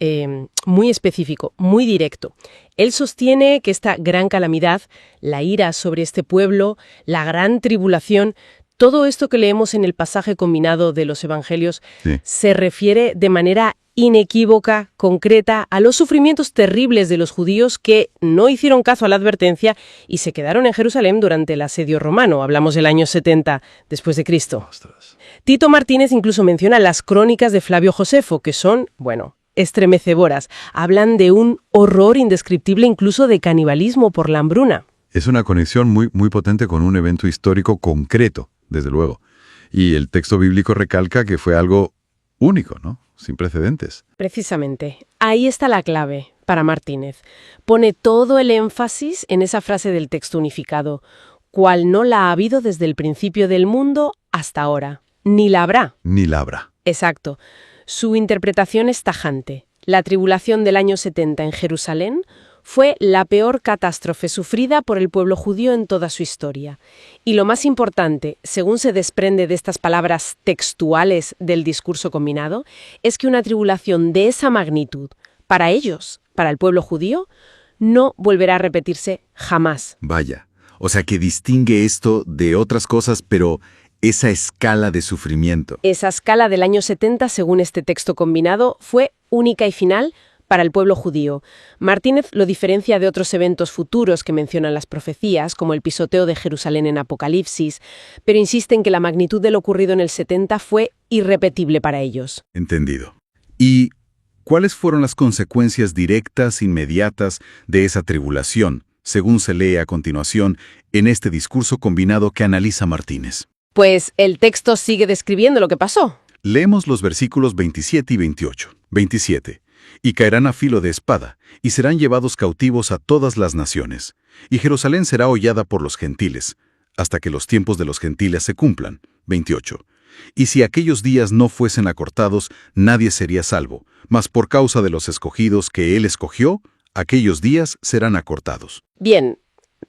muy específico, muy directo. Él sostiene que esta gran calamidad, la ira sobre este pueblo, la gran tribulación, todo esto que leemos en el pasaje combinado de los evangelios, se refiere de manera inequívoca, concreta, a los sufrimientos terribles de los judíos que no hicieron caso a la advertencia y se quedaron en Jerusalén durante el asedio romano. Hablamos del año 70 después de Cristo. Ostras. Tito Martínez incluso menciona las crónicas de Flavio Josefo, que son, estremecedoras. Hablan de un horror indescriptible, incluso de canibalismo por la hambruna. Es una conexión muy, muy potente con un evento histórico concreto, desde luego. Y el texto bíblico recalca que fue algo único, ¿no? Sin precedentes. Precisamente. Ahí está la clave para Martínez. Pone todo el énfasis en esa frase del texto unificado, cual no la ha habido desde el principio del mundo hasta ahora. Ni la habrá. Ni la habrá. Exacto. Su interpretación es tajante. La tribulación del año 70 en Jerusalén fue la peor catástrofe sufrida por el pueblo judío en toda su historia. Y lo más importante, según se desprende de estas palabras textuales del discurso combinado, es que una tribulación de esa magnitud, para ellos, para el pueblo judío, no volverá a repetirse jamás. Vaya, o sea que distingue esto de otras cosas, pero esa escala de sufrimiento. Esa escala del año 70, según este texto combinado, fue única y final para el pueblo judío. Martínez lo diferencia de otros eventos futuros que mencionan las profecías, como el pisoteo de Jerusalén en Apocalipsis, pero insiste en que la magnitud de lo ocurrido en el 70 fue irrepetible para ellos. Entendido. ¿Y cuáles fueron las consecuencias directas, inmediatas, de esa tribulación, según se lee a continuación en este discurso combinado que analiza Martínez? Pues el texto sigue describiendo lo que pasó. Leemos los versículos 27 y 28. 27. Y caerán a filo de espada, y serán llevados cautivos a todas las naciones. Y Jerusalén será hollada por los gentiles, hasta que los tiempos de los gentiles se cumplan. 28. Y si aquellos días no fuesen acortados, nadie sería salvo, mas por causa de los escogidos que él escogió, aquellos días serán acortados. Bien,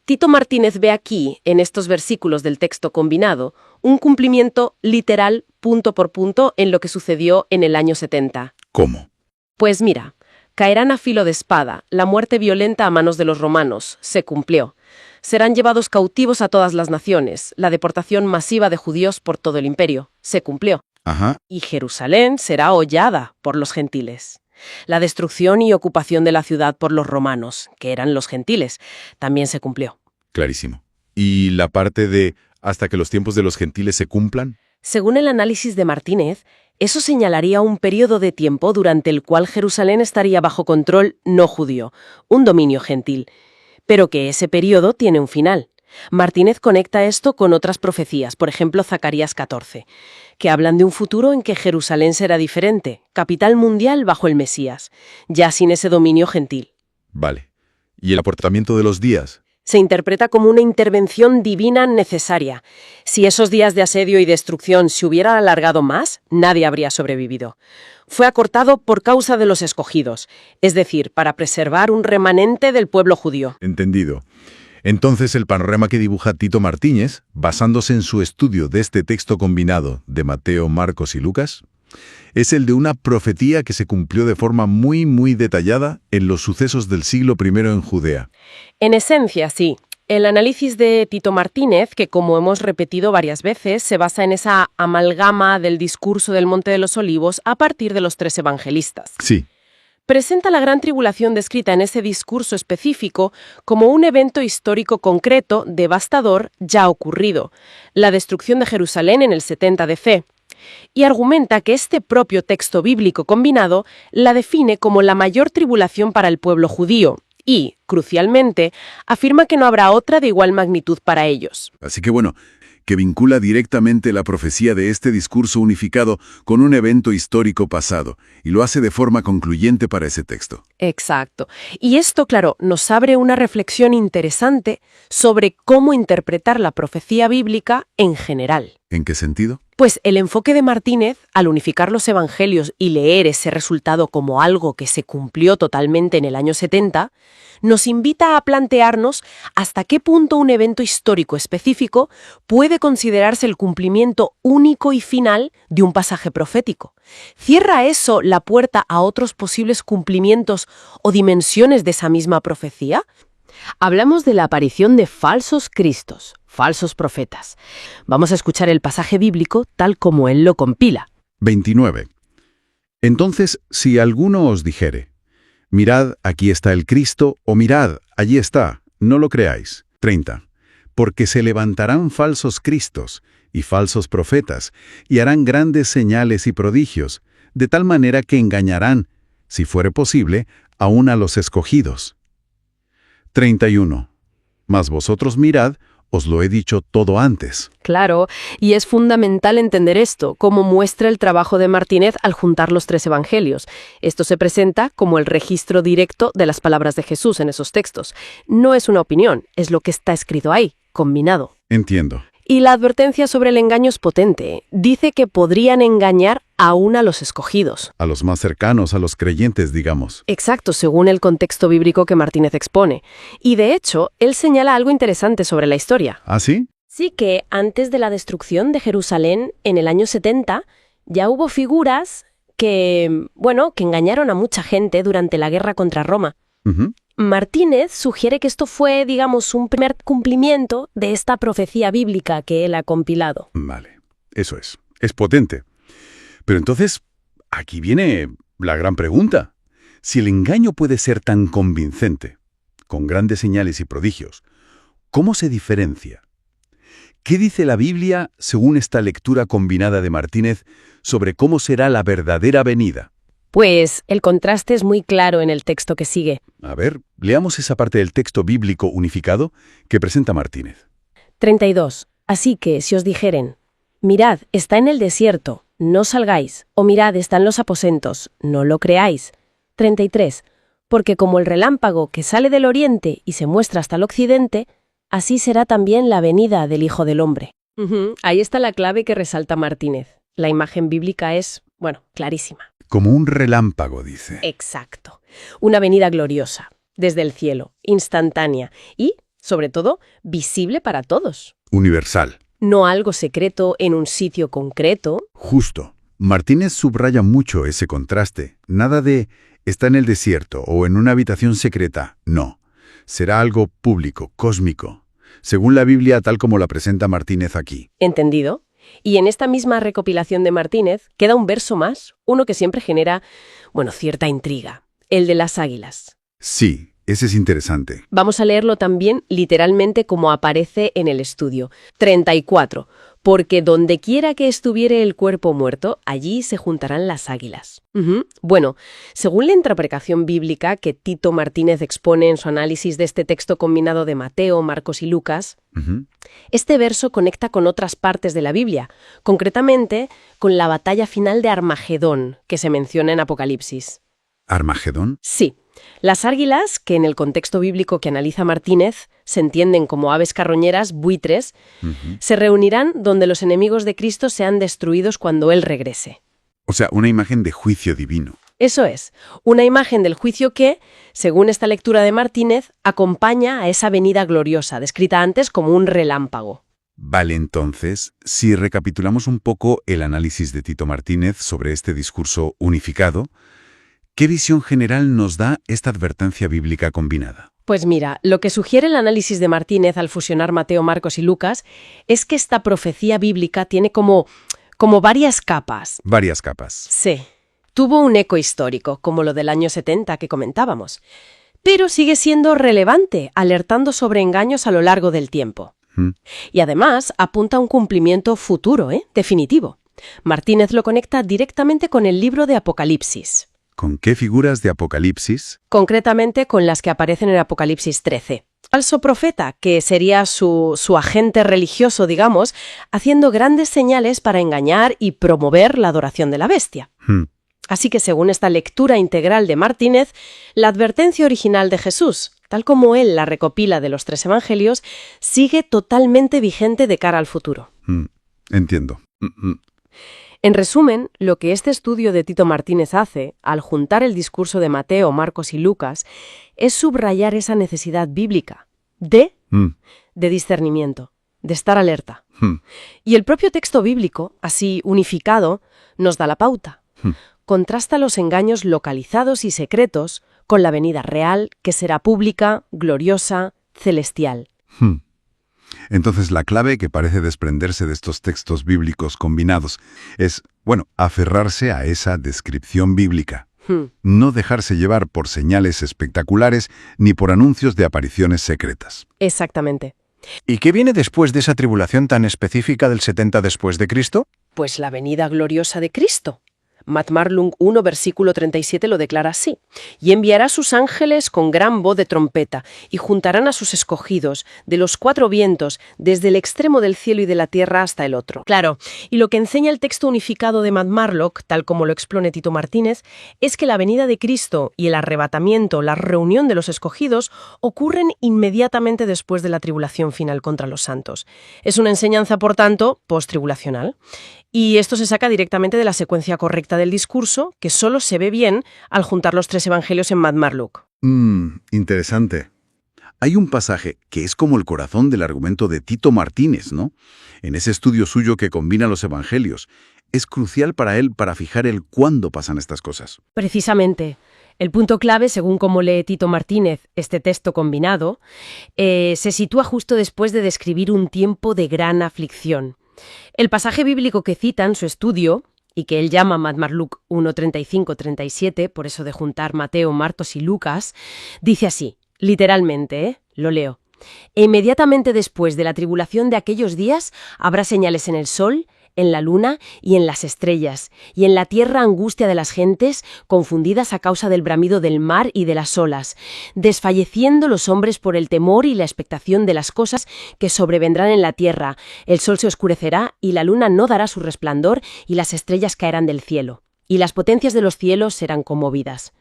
Tito Martínez ve aquí, en estos versículos del texto combinado, un cumplimiento literal, punto por punto, en lo que sucedió en el año 70. ¿Cómo? Pues mira, caerán a filo de espada, la muerte violenta a manos de los romanos, se cumplió. Serán llevados cautivos a todas las naciones, la deportación masiva de judíos por todo el imperio, se cumplió. Ajá. Y Jerusalén será hollada por los gentiles. La destrucción y ocupación de la ciudad por los romanos, que eran los gentiles, también se cumplió. Clarísimo. ¿Y la parte de hasta que los tiempos de los gentiles se cumplan? Según el análisis de Martínez, eso señalaría un periodo de tiempo durante el cual Jerusalén estaría bajo control no judío, un dominio gentil, pero que ese periodo tiene un final. Martínez conecta esto con otras profecías, por ejemplo Zacarías 14, que hablan de un futuro en que Jerusalén será diferente, capital mundial bajo el Mesías, ya sin ese dominio gentil. Vale. ¿Y el aportamiento de los días? Se interpreta como una intervención divina necesaria. Si esos días de asedio y destrucción se hubieran alargado más, nadie habría sobrevivido. Fue acortado por causa de los escogidos, es decir, para preservar un remanente del pueblo judío. Entendido. Entonces el panorama que dibuja Tito Martínez, basándose en su estudio de este texto combinado de Mateo, Marcos y Lucas, es el de una profecía que se cumplió de forma muy detallada en los sucesos del siglo I en Judea. En esencia, sí. El análisis de Tito Martínez, que como hemos repetido varias veces, se basa en esa amalgama del discurso del Monte de los Olivos a partir de los 3 evangelistas. Sí. Presenta la gran tribulación descrita en ese discurso específico como un evento histórico concreto, devastador, ya ocurrido, la destrucción de Jerusalén en el 70 de Fe, y argumenta que este propio texto bíblico combinado la define como la mayor tribulación para el pueblo judío y, crucialmente, afirma que no habrá otra de igual magnitud para ellos. Así que bueno, que vincula directamente la profecía de este discurso unificado con un evento histórico pasado, y lo hace de forma concluyente para ese texto. Exacto. Y esto, claro, nos abre una reflexión interesante sobre cómo interpretar la profecía bíblica en general. ¿En qué sentido? Pues el enfoque de Martínez, al unificar los evangelios y leer ese resultado como algo que se cumplió totalmente en el año 70, nos invita a plantearnos hasta qué punto un evento histórico específico puede considerarse el cumplimiento único y final de un pasaje profético. ¿Cierra eso la puerta a otros posibles cumplimientos o dimensiones de esa misma profecía? Hablamos de la aparición de falsos cristos, falsos profetas. Vamos a escuchar el pasaje bíblico tal como él lo compila. 29. Entonces, si alguno os dijere, mirad, aquí está el Cristo, o mirad, allí está, no lo creáis. 30. Porque se levantarán falsos cristos y falsos profetas, y harán grandes señales y prodigios, de tal manera que engañarán, si fuere posible, aún a los escogidos. 31. Mas vosotros mirad, os lo he dicho todo antes. Claro, y es fundamental entender esto, como muestra el trabajo de Martínez al juntar los 3 evangelios. Esto se presenta como el registro directo de las palabras de Jesús en esos textos. No es una opinión, es lo que está escrito ahí, combinado. Entiendo. Y la advertencia sobre el engaño es potente. Dice que podrían engañar aún a los escogidos. A los más cercanos, a los creyentes, digamos. Exacto, según el contexto bíblico que Martínez expone. Y de hecho, él señala algo interesante sobre la historia. ¿Ah, sí? Sí, que antes de la destrucción de Jerusalén en el año 70, ya hubo figuras que engañaron a mucha gente durante la guerra contra Roma. Ujú. Martínez sugiere que esto fue, digamos, un primer cumplimiento de esta profecía bíblica que él ha compilado. Vale, eso es. Es potente. Pero entonces, aquí viene la gran pregunta. Si el engaño puede ser tan convincente, con grandes señales y prodigios, ¿cómo se diferencia? ¿Qué dice la Biblia, según esta lectura combinada de Martínez, sobre cómo será la verdadera venida? Pues el contraste es muy claro en el texto que sigue. A ver, leamos esa parte del texto bíblico unificado que presenta Martínez. 32. Así que, si os dijeren, mirad, está en el desierto, no salgáis, o mirad, está en los aposentos, no lo creáis. 33. Porque como el relámpago que sale del oriente y se muestra hasta el occidente, así será también la venida del Hijo del Hombre. Ahí está la clave que resalta Martínez. La imagen bíblica es, clarísima. Como un relámpago, dice. Exacto. Una venida gloriosa, desde el cielo, instantánea y, sobre todo, visible para todos. Universal. No algo secreto en un sitio concreto. Justo. Martínez subraya mucho ese contraste. Nada de está en el desierto o en una habitación secreta. No. Será algo público, cósmico. Según la Biblia tal como la presenta Martínez aquí. ¿Entendido? Y en esta misma recopilación de Martínez queda un verso más, uno que siempre genera, cierta intriga. El de las águilas. Sí, ese es interesante. Vamos a leerlo también literalmente como aparece en el estudio. 34. Porque donde quiera que estuviere el cuerpo muerto, allí se juntarán las águilas. Según la interpretación bíblica que Tito Martínez expone en su análisis de este texto combinado de Mateo, Marcos y Lucas, este verso conecta con otras partes de la Biblia, concretamente con la batalla final de Armagedón, que se menciona en Apocalipsis. ¿Armagedón? Sí. Las águilas, que en el contexto bíblico que analiza Martínez se entienden como aves carroñeras, buitres, se reunirán donde los enemigos de Cristo sean destruidos cuando Él regrese. O sea, una imagen de juicio divino. Eso es, una imagen del juicio que, según esta lectura de Martínez, acompaña a esa venida gloriosa, descrita antes como un relámpago. Vale, entonces, si recapitulamos un poco el análisis de Tito Martínez sobre este discurso unificado, ¿qué visión general nos da esta advertencia bíblica combinada? Pues mira, lo que sugiere el análisis de Martínez al fusionar Mateo, Marcos y Lucas es que esta profecía bíblica tiene como varias capas. Varias capas. Sí. Tuvo un eco histórico, como lo del año 70 que comentábamos, pero sigue siendo relevante, alertando sobre engaños a lo largo del tiempo. Y además apunta a un cumplimiento futuro, definitivo. Martínez lo conecta directamente con el libro de Apocalipsis. ¿Con qué figuras de Apocalipsis? Concretamente con las que aparecen en Apocalipsis 13. Falso profeta, que sería su agente religioso, digamos, haciendo grandes señales para engañar y promover la adoración de la bestia. Así que según esta lectura integral de Martínez, la advertencia original de Jesús, tal como él la recopila de los 3 evangelios, sigue totalmente vigente de cara al futuro. Entiendo. En resumen, lo que este estudio de Tito Martínez hace, al juntar el discurso de Mateo, Marcos y Lucas, es subrayar esa necesidad bíblica de discernimiento, de estar alerta. Y el propio texto bíblico, así unificado, nos da la pauta. Contrasta los engaños localizados y secretos con la venida real, que será pública, gloriosa, celestial. Entonces la clave que parece desprenderse de estos textos bíblicos combinados es, aferrarse a esa descripción bíblica. No dejarse llevar por señales espectaculares ni por anuncios de apariciones secretas. Exactamente. ¿Y qué viene después de esa tribulación tan específica del 70 después de Cristo? Pues la venida gloriosa de Cristo. Matt Marlung 1, versículo 37 lo declara así. Y enviará sus ángeles con gran voz de trompeta, y juntarán a sus escogidos de los 4 vientos, desde el extremo del cielo y de la tierra hasta el otro. Claro, y lo que enseña el texto unificado de Matt Marlock, tal como lo expone Tito Martínez, es que la venida de Cristo y el arrebatamiento, la reunión de los escogidos, ocurren inmediatamente después de la tribulación final contra los santos. Es una enseñanza, por tanto, post-tribulacional. Y esto se saca directamente de la secuencia correcta del discurso, que solo se ve bien al juntar los 3 evangelios en Matt Marlock. Interesante. Hay un pasaje que es como el corazón del argumento de Tito Martínez, ¿no? En ese estudio suyo que combina los evangelios. Es crucial para él para fijar el cuándo pasan estas cosas. Precisamente. El punto clave, según cómo lee Tito Martínez este texto combinado, se sitúa justo después de describir un tiempo de gran aflicción. El pasaje bíblico que cita en su estudio, y que él llama Matt-Marluc 1:35-37, por eso de juntar Mateo, Marcos y Lucas, dice así, literalmente, lo leo. E inmediatamente después de la tribulación de aquellos días habrá señales en el sol, en la luna y en las estrellas, y en la tierra angustia de las gentes, confundidas a causa del bramido del mar y de las olas, desfalleciendo los hombres por el temor y la expectación de las cosas que sobrevendrán en la tierra. El sol se oscurecerá y la luna no dará su resplandor y las estrellas caerán del cielo, y las potencias de los cielos serán conmovidas.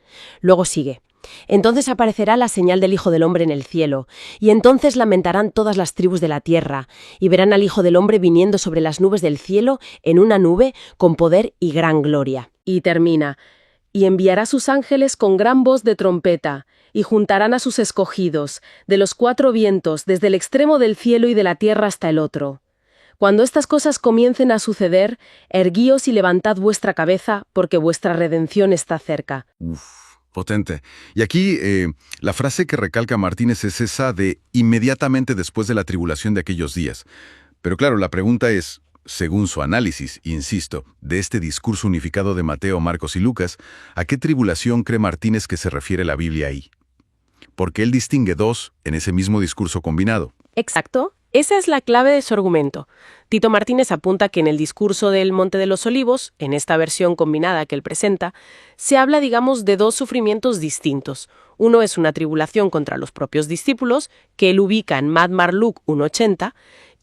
Luego sigue. Entonces aparecerá la señal del Hijo del Hombre en el cielo, y entonces lamentarán todas las tribus de la tierra, y verán al Hijo del Hombre viniendo sobre las nubes del cielo en una nube con poder y gran gloria. Y termina, y enviará sus ángeles con gran voz de trompeta, y juntarán a sus escogidos, de los 4 vientos, desde el extremo del cielo y de la tierra hasta el otro. Cuando estas cosas comiencen a suceder, erguíos y levantad vuestra cabeza, porque vuestra redención está cerca. Potente. Y aquí la frase que recalca Martínez es esa de inmediatamente después de la tribulación de aquellos días. Pero claro, la pregunta es, según su análisis, insisto, de este discurso unificado de Mateo, Marcos y Lucas, ¿a qué tribulación cree Martínez que se refiere la Biblia ahí? Porque él distingue 2 en ese mismo discurso combinado. Exacto. Esa es la clave de su argumento. Tito Martínez apunta que en el discurso del Monte de los Olivos, en esta versión combinada que él presenta, se habla, digamos, de 2 sufrimientos distintos. Uno es una tribulación contra los propios discípulos, que él ubica en Matt-Marluc 1:80,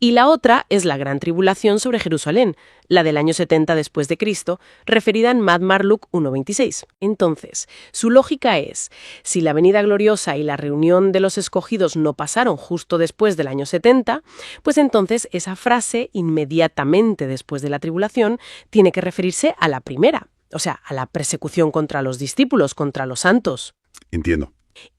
y la otra es la gran tribulación sobre Jerusalén, la del año 70 después de Cristo, referida en Matt-Marluc 1:26. Entonces, su lógica es, si la venida gloriosa y la reunión de los escogidos no pasaron justo después del año 70, pues entonces esa frase, inmediatamente después de la tribulación, tiene que referirse a la primera, o sea, a la persecución contra los discípulos, contra los santos. Entiendo.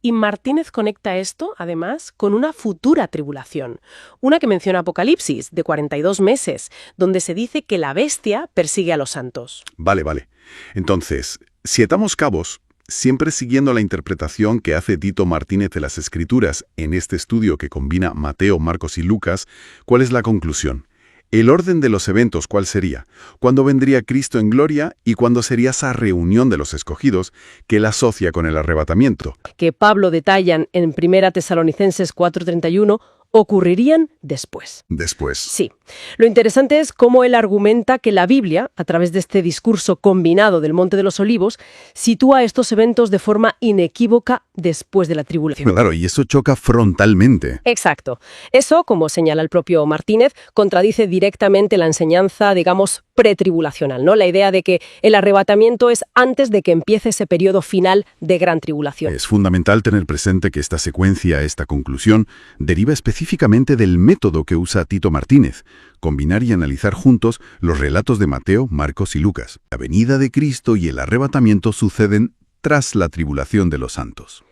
Y Martínez conecta esto, además, con una futura tribulación, una que menciona Apocalipsis, de 42 meses, donde se dice que la bestia persigue a los santos. Vale. Entonces, si atamos cabos, siempre siguiendo la interpretación que hace Tito Martínez de las Escrituras en este estudio que combina Mateo, Marcos y Lucas, ¿cuál es la conclusión? El orden de los eventos, ¿cuál sería? ¿Cuándo vendría Cristo en gloria y cuándo sería esa reunión de los escogidos que él asocia con el arrebatamiento? Que Pablo detalla en 1 Tesalonicenses 4:31, ocurrirían después. Después. Sí. Lo interesante es cómo él argumenta que la Biblia, a través de este discurso combinado del Monte de los Olivos, sitúa estos eventos de forma inequívoca después de la tribulación. Claro, y eso choca frontalmente. Exacto. Eso, como señala el propio Martínez, contradice directamente la enseñanza, digamos, pretribulacional, ¿no? La idea de que el arrebatamiento es antes de que empiece ese periodo final de gran tribulación. Es fundamental tener presente que esta secuencia, esta conclusión, deriva específicamente del método que usa Tito Martínez, combinar y analizar juntos los relatos de Mateo, Marcos y Lucas. La venida de Cristo y el arrebatamiento suceden tras la tribulación de los santos.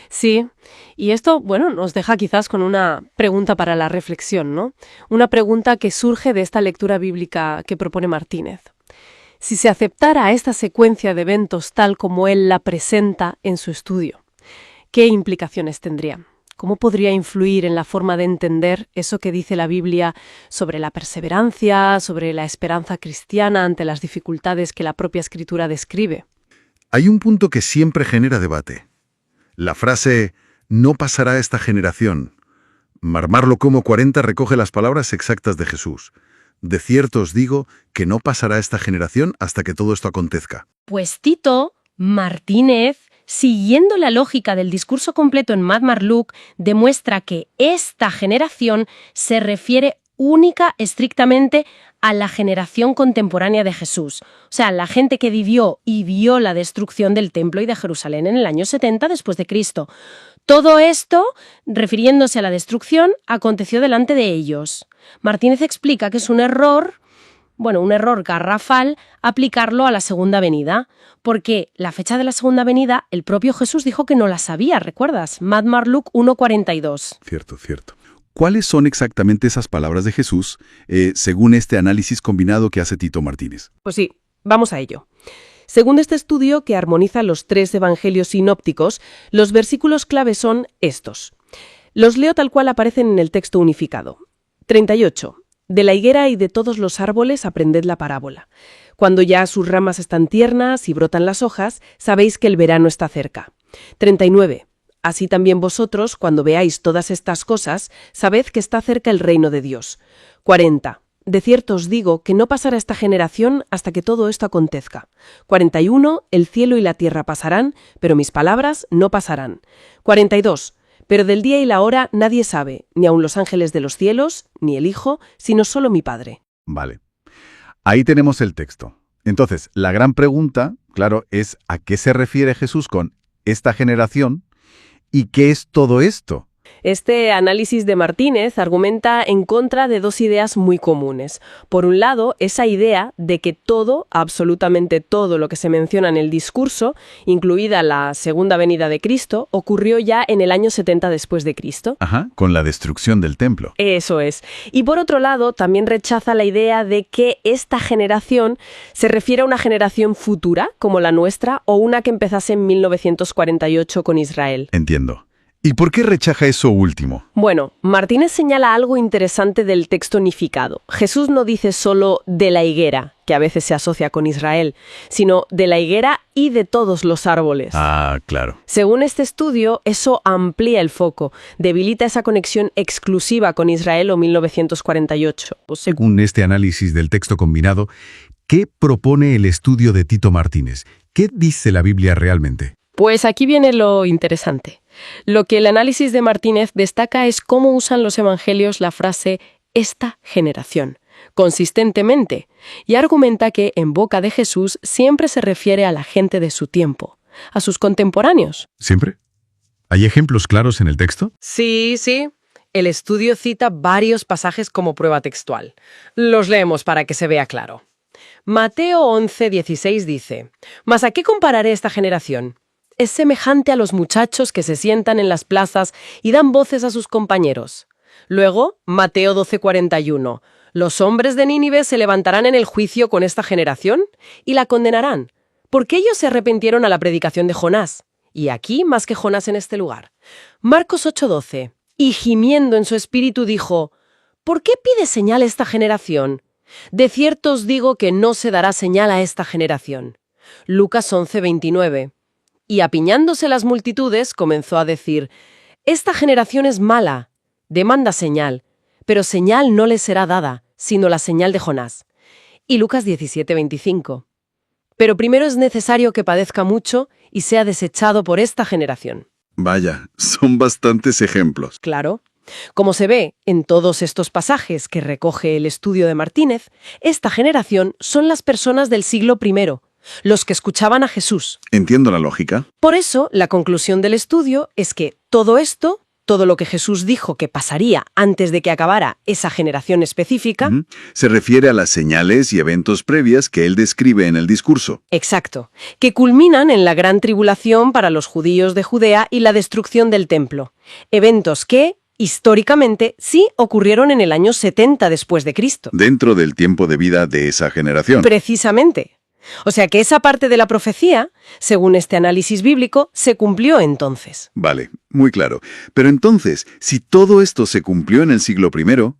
Sí, y esto, bueno, nos deja quizás con una pregunta para la reflexión, ¿no? Una pregunta que surge de esta lectura bíblica que propone Martínez. Si se aceptara esta secuencia de eventos tal como él la presenta en su estudio, ¿qué implicaciones tendría? ¿Cómo podría influir en la forma de entender eso que dice la Biblia sobre la perseverancia, sobre la esperanza cristiana ante las dificultades que la propia Escritura describe? Hay un punto que siempre genera debate. La frase, no pasará esta generación. Matt-Marluc 1:40 recoge las palabras exactas de Jesús. De cierto os digo que no pasará esta generación hasta que todo esto acontezca. Pues Tito Martínez, siguiendo la lógica del discurso completo en Matt-Marluc, demuestra que esta generación se refiere única, estrictamente, a la generación contemporánea de Jesús. O sea, la gente que vivió y vio la destrucción del Templo y de Jerusalén en el año 70 después de Cristo. Todo esto, refiriéndose a la destrucción, aconteció delante de ellos. Martínez explica que es un error bueno, un error garrafal aplicarlo a la segunda venida, porque la fecha de la segunda venida el propio Jesús dijo que no la sabía, ¿recuerdas? Matt-Marluc 1:42. Cierto, cierto. ¿Cuáles son exactamente esas palabras de Jesús según este análisis combinado que hace Tito Martínez? Pues sí, vamos a ello. Según este estudio que armoniza los 3 evangelios sinópticos, los versículos clave son estos. Los leo tal cual aparecen en el texto unificado. 38. De la higuera y de todos los árboles aprended la parábola. Cuando ya sus ramas están tiernas y brotan las hojas, sabéis que el verano está cerca. 39. Así también vosotros, cuando veáis todas estas cosas, sabed que está cerca el reino de Dios. 40. De cierto os digo que no pasará esta generación hasta que todo esto acontezca. 41. El cielo y la tierra pasarán, pero mis palabras no pasarán. 42. Pero del día y la hora nadie sabe, ni aun los ángeles de los cielos, ni el Hijo, sino solo mi Padre. Vale. Ahí tenemos el texto. Entonces, la gran pregunta, claro, es ¿a qué se refiere Jesús con esta generación? ¿Y qué es todo esto? Este análisis de Martínez argumenta en contra de 2 ideas muy comunes. Por un lado, esa idea de que todo, absolutamente todo lo que se menciona en el discurso, incluida la segunda venida de Cristo, ocurrió ya en el año 70 después de Cristo. Ajá, con la destrucción del templo. Eso es. Y por otro lado, también rechaza la idea de que esta generación se refiere a una generación futura, como la nuestra, o una que empezase en 1948 con Israel. Entiendo. ¿Y por qué rechaza eso último? Bueno, Martínez señala algo interesante del texto unificado. Jesús no dice solo de la higuera, que a veces se asocia con Israel, sino de la higuera y de todos los árboles. Ah, claro. Según este estudio, eso amplía el foco, debilita esa conexión exclusiva con Israel o 1948. Según este análisis del texto combinado, ¿qué propone el estudio de Tito Martínez? ¿Qué dice la Biblia realmente? Pues aquí viene lo interesante. Lo que el análisis de Martínez destaca es cómo usan los evangelios la frase «esta generación» consistentemente, y argumenta que en boca de Jesús siempre se refiere a la gente de su tiempo, a sus contemporáneos. ¿Siempre? ¿Hay ejemplos claros en el texto? Sí, sí. El estudio cita varios pasajes como prueba textual. Los leemos para que se vea claro. Mateo 11:16 dice: «¿Mas a qué compararé esta generación? Es semejante a los muchachos que se sientan en las plazas y dan voces a sus compañeros». Luego, Mateo 12:41. «Los hombres de Nínive se levantarán en el juicio con esta generación y la condenarán, porque ellos se arrepintieron a la predicación de Jonás. Y aquí más que Jonás en este lugar». Marcos 8:12. «Y gimiendo en su espíritu dijo: ¿por qué pide señal esta generación? De cierto os digo que no se dará señal a esta generación». Lucas 11:29. Y apiñándose las multitudes, comenzó a decir: «Esta generación es mala, demanda señal, pero señal no le será dada, sino la señal de Jonás». Y Lucas 17:25. «Pero primero es necesario que padezca mucho y sea desechado por esta generación». Vaya, son bastantes ejemplos. Claro. Como se ve en todos estos pasajes que recoge el estudio de Martínez, esta generación son las personas del siglo I, los que escuchaban a Jesús. Entiendo la lógica. Por eso, la conclusión del estudio es que todo esto, todo lo que Jesús dijo que pasaría antes de que acabara esa generación específica... Se refiere a las señales y eventos previas que él describe en el discurso. Exacto, que culminan en la gran tribulación para los judíos de Judea y la destrucción del templo. Eventos que, históricamente, sí ocurrieron en el año 70 después de Cristo. Dentro del tiempo de vida de esa generación. Precisamente. O sea que esa parte de la profecía, según este análisis bíblico, se cumplió entonces. Vale, muy claro. Pero entonces, si todo esto se cumplió en el siglo I,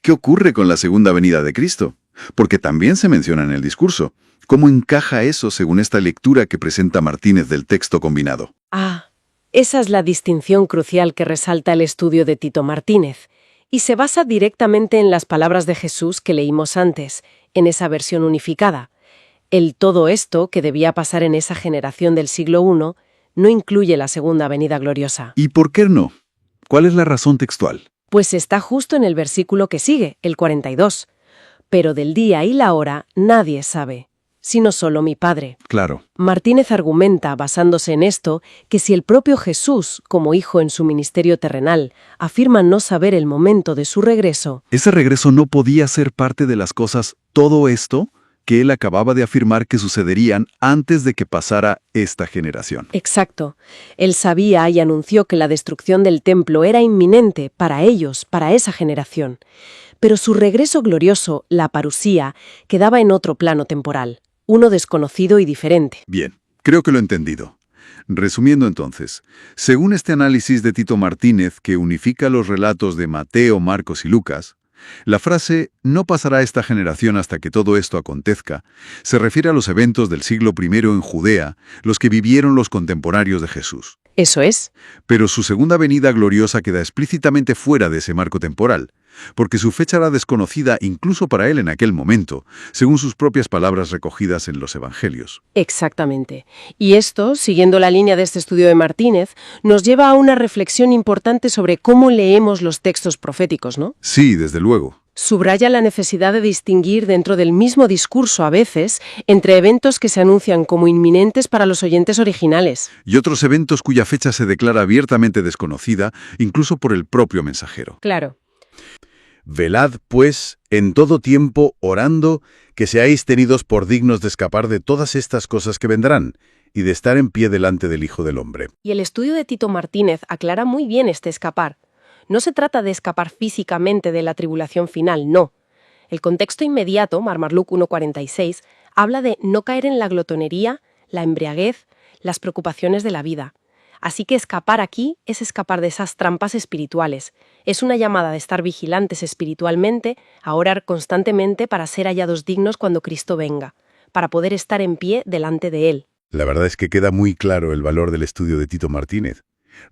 ¿qué ocurre con la segunda venida de Cristo? Porque también se menciona en el discurso. ¿Cómo encaja eso según esta lectura que presenta Martínez del texto combinado? Ah, esa es la distinción crucial que resalta el estudio de Tito Martínez, y se basa directamente en las palabras de Jesús que leímos antes, en esa versión unificada. El todo esto, que debía pasar en esa generación del siglo I, no incluye la segunda venida gloriosa. ¿Y por qué no? ¿Cuál es la razón textual? Pues está justo en el versículo que sigue, el 42. Pero del día y la hora nadie sabe, sino solo mi Padre. Claro. Martínez argumenta, basándose en esto, que si el propio Jesús, como hijo en su ministerio terrenal, afirma no saber el momento de su regreso, Ese regreso no podía ser parte de las cosas, todo esto, que él acababa de afirmar que sucederían antes de que pasara esta generación. exacto, él sabía y anunció que la destrucción del templo era inminente para ellos, para esa generación. Pero su regreso glorioso, la parusía, quedaba en otro plano temporal, uno desconocido y diferente. Bien, creo que lo he entendido. Resumiendo entonces, según este análisis de Tito Martínez que unifica los relatos de Mateo, Marcos y Lucas, la frase «no pasará esta generación hasta que todo esto acontezca» se refiere a los eventos del siglo I en Judea, los que vivieron los contemporáneos de Jesús. Eso es. Pero su segunda venida gloriosa queda explícitamente fuera de ese marco temporal, porque su fecha era desconocida incluso para él en aquel momento, según sus propias palabras recogidas en los Evangelios. Exactamente. Y esto, siguiendo la línea de este estudio de Martínez, nos lleva a una reflexión importante sobre cómo leemos los textos proféticos, ¿no? Sí, desde luego. Subraya la necesidad de distinguir dentro del mismo discurso a veces entre eventos que se anuncian como inminentes para los oyentes originales. Y otros eventos cuya fecha se declara abiertamente desconocida, incluso por el propio mensajero. Claro. Velad, pues, en todo tiempo orando, que seáis tenidos por dignos de escapar de todas estas cosas que vendrán, y de estar en pie delante del Hijo del Hombre. Y el estudio de Tito Martínez aclara muy bien este escapar. No se trata de escapar físicamente de la tribulación final, no. El contexto inmediato, Marmarluc 1.46, habla de no caer en la glotonería, la embriaguez, las preocupaciones de la vida. Así que escapar aquí es escapar de esas trampas espirituales. Es una llamada de estar vigilantes espiritualmente, a orar constantemente para ser hallados dignos cuando Cristo venga, para poder estar en pie delante de Él. La verdad es que queda muy claro el valor del estudio de Tito Martínez.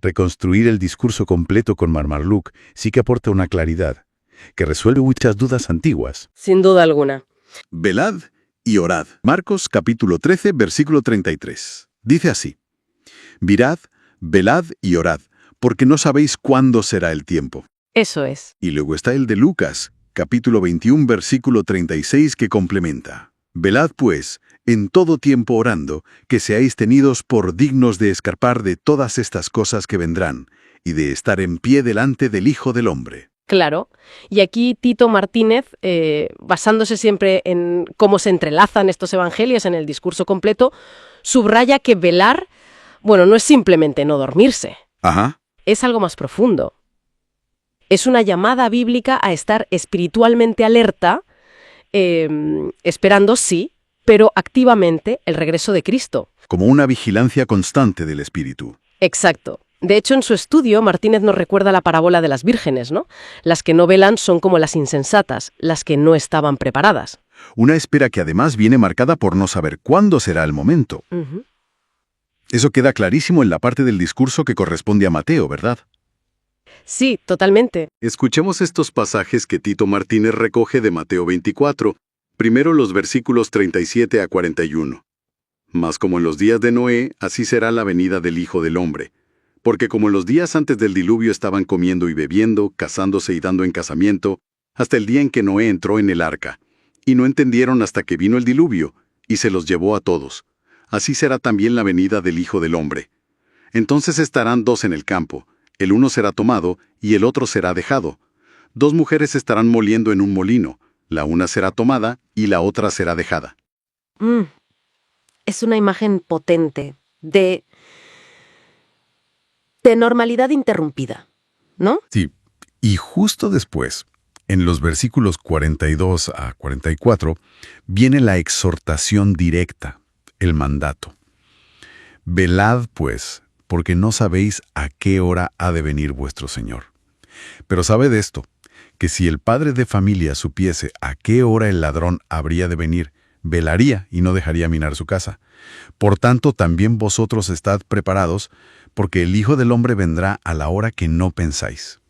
Reconstruir el discurso completo con Marmarluc sí que aporta una claridad, que resuelve muchas dudas antiguas. Sin duda alguna. Velad y orad. Marcos capítulo 13, versículo 33. Dice así: Mirad, velad y orad, porque no sabéis cuándo será el tiempo. Eso es. Y luego está el de Lucas, capítulo 21, versículo 36, que complementa: Velad, pues, en todo tiempo orando, que seáis tenidos por dignos de escapar de todas estas cosas que vendrán, y de estar en pie delante del Hijo del Hombre. Claro. Y aquí Tito Martínez, basándose siempre en cómo se entrelazan estos evangelios en el discurso completo, subraya que velar, bueno, no es simplemente no dormirse. Ajá. Es algo más profundo. Es una llamada bíblica a estar espiritualmente alerta, esperando, sí, pero activamente el regreso de Cristo. Como una vigilancia constante del Espíritu. Exacto. De hecho, en su estudio, Martínez nos recuerda la parábola de las vírgenes, ¿no? Las que no velan son como las insensatas, las que no estaban preparadas. Una espera que además viene marcada por no saber cuándo será el momento. Ujú. Eso queda clarísimo en la parte del discurso que corresponde a Mateo, ¿verdad? Sí, totalmente. Escuchemos estos pasajes que Tito Martínez recoge de Mateo 24, primero los versículos 37 a 41. Mas como en los días de Noé, así será la venida del Hijo del Hombre. Porque como en los días antes del diluvio estaban comiendo y bebiendo, casándose y dando en casamiento, hasta el día en que Noé entró en el arca. Y no entendieron hasta que vino el diluvio, y se los llevó a todos. Así será también la venida del Hijo del Hombre. Entonces estarán dos en el campo, el uno será tomado y el otro será dejado. Dos mujeres estarán moliendo en un molino, la una será tomada y la otra será dejada. Es una imagen potente de normalidad interrumpida, ¿no? Sí, y justo después, en los versículos 42 a 44, viene la exhortación directa, el mandato. Velad, pues, porque no sabéis a qué hora ha de venir vuestro Señor. Pero sabed esto, que si el padre de familia supiese a qué hora el ladrón habría de venir, velaría y no dejaría minar su casa. Por tanto, también vosotros estad preparados, porque el Hijo del Hombre vendrá a la hora que no pensáis.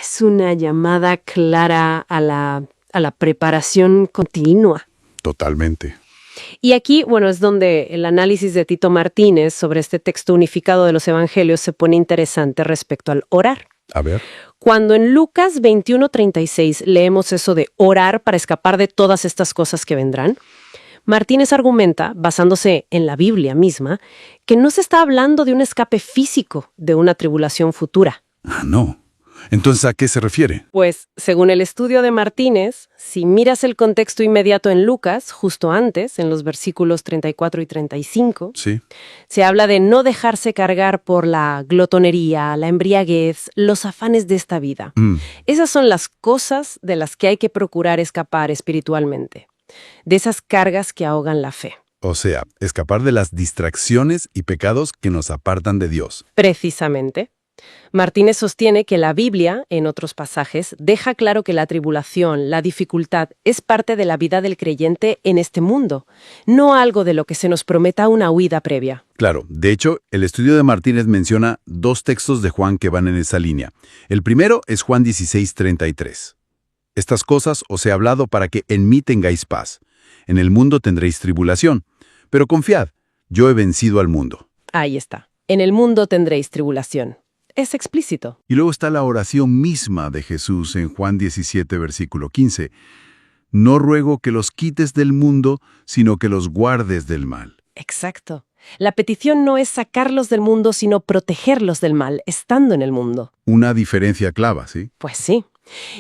Es una llamada clara a la preparación continua. Totalmente. Y aquí, bueno, es donde el análisis de Tito Martínez sobre este texto unificado de los evangelios se pone interesante respecto al orar. A ver. Cuando en Lucas 21:36 leemos eso de orar para escapar de todas estas cosas que vendrán, Martínez argumenta, basándose en la Biblia misma, que no se está hablando de un escape físico de una tribulación futura. Ah, no. Entonces, ¿a qué se refiere? Pues, según el estudio de Martínez, si miras el contexto inmediato en Lucas, justo antes, en los versículos 34 y 35, Sí. se habla de no dejarse cargar por la glotonería, la embriaguez, los afanes de esta vida. Esas son las cosas de las que hay que procurar escapar espiritualmente, de esas cargas que ahogan la fe. O sea, escapar de las distracciones y pecados que nos apartan de Dios. Precisamente. Martínez sostiene que la Biblia, en otros pasajes, deja claro que la tribulación, la dificultad, es parte de la vida del creyente en este mundo, no algo de lo que se nos prometa una huida previa. Claro, de hecho, el estudio de Martínez menciona 2 textos de Juan que van en esa línea. El primero es Juan 16:33. Estas cosas os he hablado para que en mí tengáis paz. En el mundo tendréis tribulación, pero confiad, yo he vencido al mundo. Ahí está. En el mundo tendréis tribulación. Es explícito. Y luego está la oración misma de Jesús en Juan 17, versículo 15. No ruego que los quites del mundo, sino que los guardes del mal. Exacto. La petición no es sacarlos del mundo, sino protegerlos del mal, estando en el mundo. Una diferencia clava, ¿sí? Pues sí.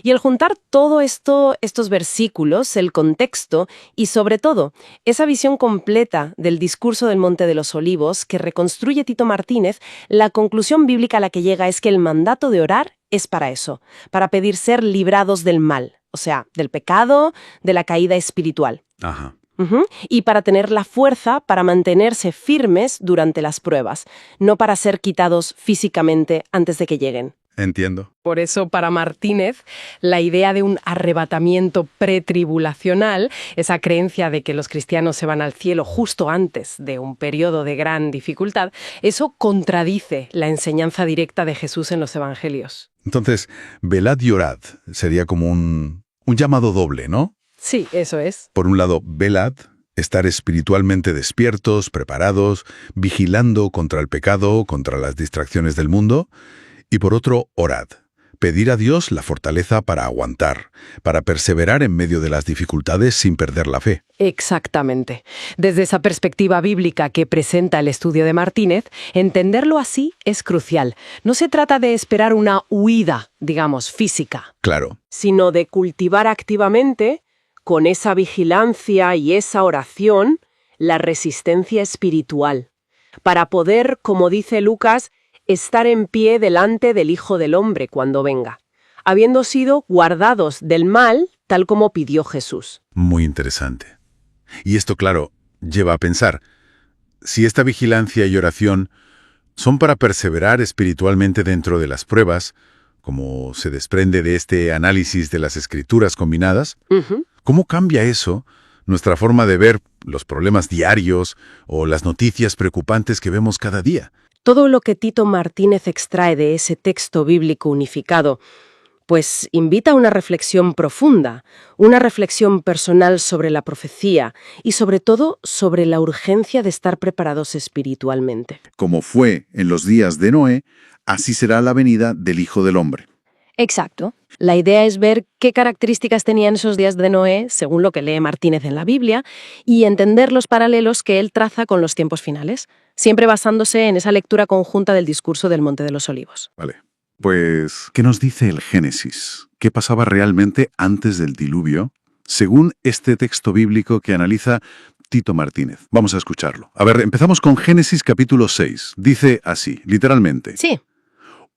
Y el juntar todo esto, estos versículos, el contexto y sobre todo esa visión completa del discurso del Monte de los Olivos que reconstruye Tito Martínez, la conclusión bíblica a la que llega es que el mandato de orar es para eso, para pedir ser librados del mal, o sea, del pecado, de la caída espiritual. Ajá. Y para tener la fuerza para mantenerse firmes durante las pruebas, no para ser quitados físicamente antes de que lleguen. Entiendo. Por eso, para Martínez, la idea de un arrebatamiento pretribulacional, esa creencia de que los cristianos se van al cielo justo antes de un periodo de gran dificultad, eso contradice la enseñanza directa de Jesús en los evangelios. Entonces, velad y orad sería como un llamado doble, ¿no? Sí, eso es. Por un lado, velad, estar espiritualmente despiertos, preparados, vigilando contra el pecado, contra las distracciones del mundo. Y por otro, orad. Pedir a Dios la fortaleza para aguantar, para perseverar en medio de las dificultades sin perder la fe. Exactamente. Desde esa perspectiva bíblica que presenta el estudio de Martínez, entenderlo así es crucial. No se trata de esperar una huida, digamos, física, Claro. sino de cultivar activamente, con esa vigilancia y esa oración, la resistencia espiritual, para poder, como dice Lucas, estar en pie delante del Hijo del Hombre cuando venga, habiendo sido guardados del mal, tal como pidió Jesús. Muy interesante. Y esto, claro, lleva a pensar, si esta vigilancia y oración son para perseverar espiritualmente dentro de las pruebas, como se desprende de este análisis de las Escrituras combinadas, ¿cómo cambia eso nuestra forma de ver los problemas diarios o las noticias preocupantes que vemos cada día? Todo lo que Tito Martínez extrae de ese texto bíblico unificado, pues invita a una reflexión profunda, una reflexión personal sobre la profecía y sobre todo sobre la urgencia de estar preparados espiritualmente. Como fue en los días de Noé, así será la venida del Hijo del Hombre. Exacto. La idea es ver qué características tenían esos días de Noé, según lo que lee Martínez en la Biblia, y entender los paralelos que él traza con los tiempos finales, siempre basándose en esa lectura conjunta del discurso del Monte de los Olivos. Vale. Pues, ¿qué nos dice el Génesis? ¿Qué pasaba realmente antes del diluvio? Según este texto bíblico que analiza Tito Martínez. Vamos a escucharlo. A ver, empezamos con Génesis capítulo 6. Dice así, literalmente. Sí.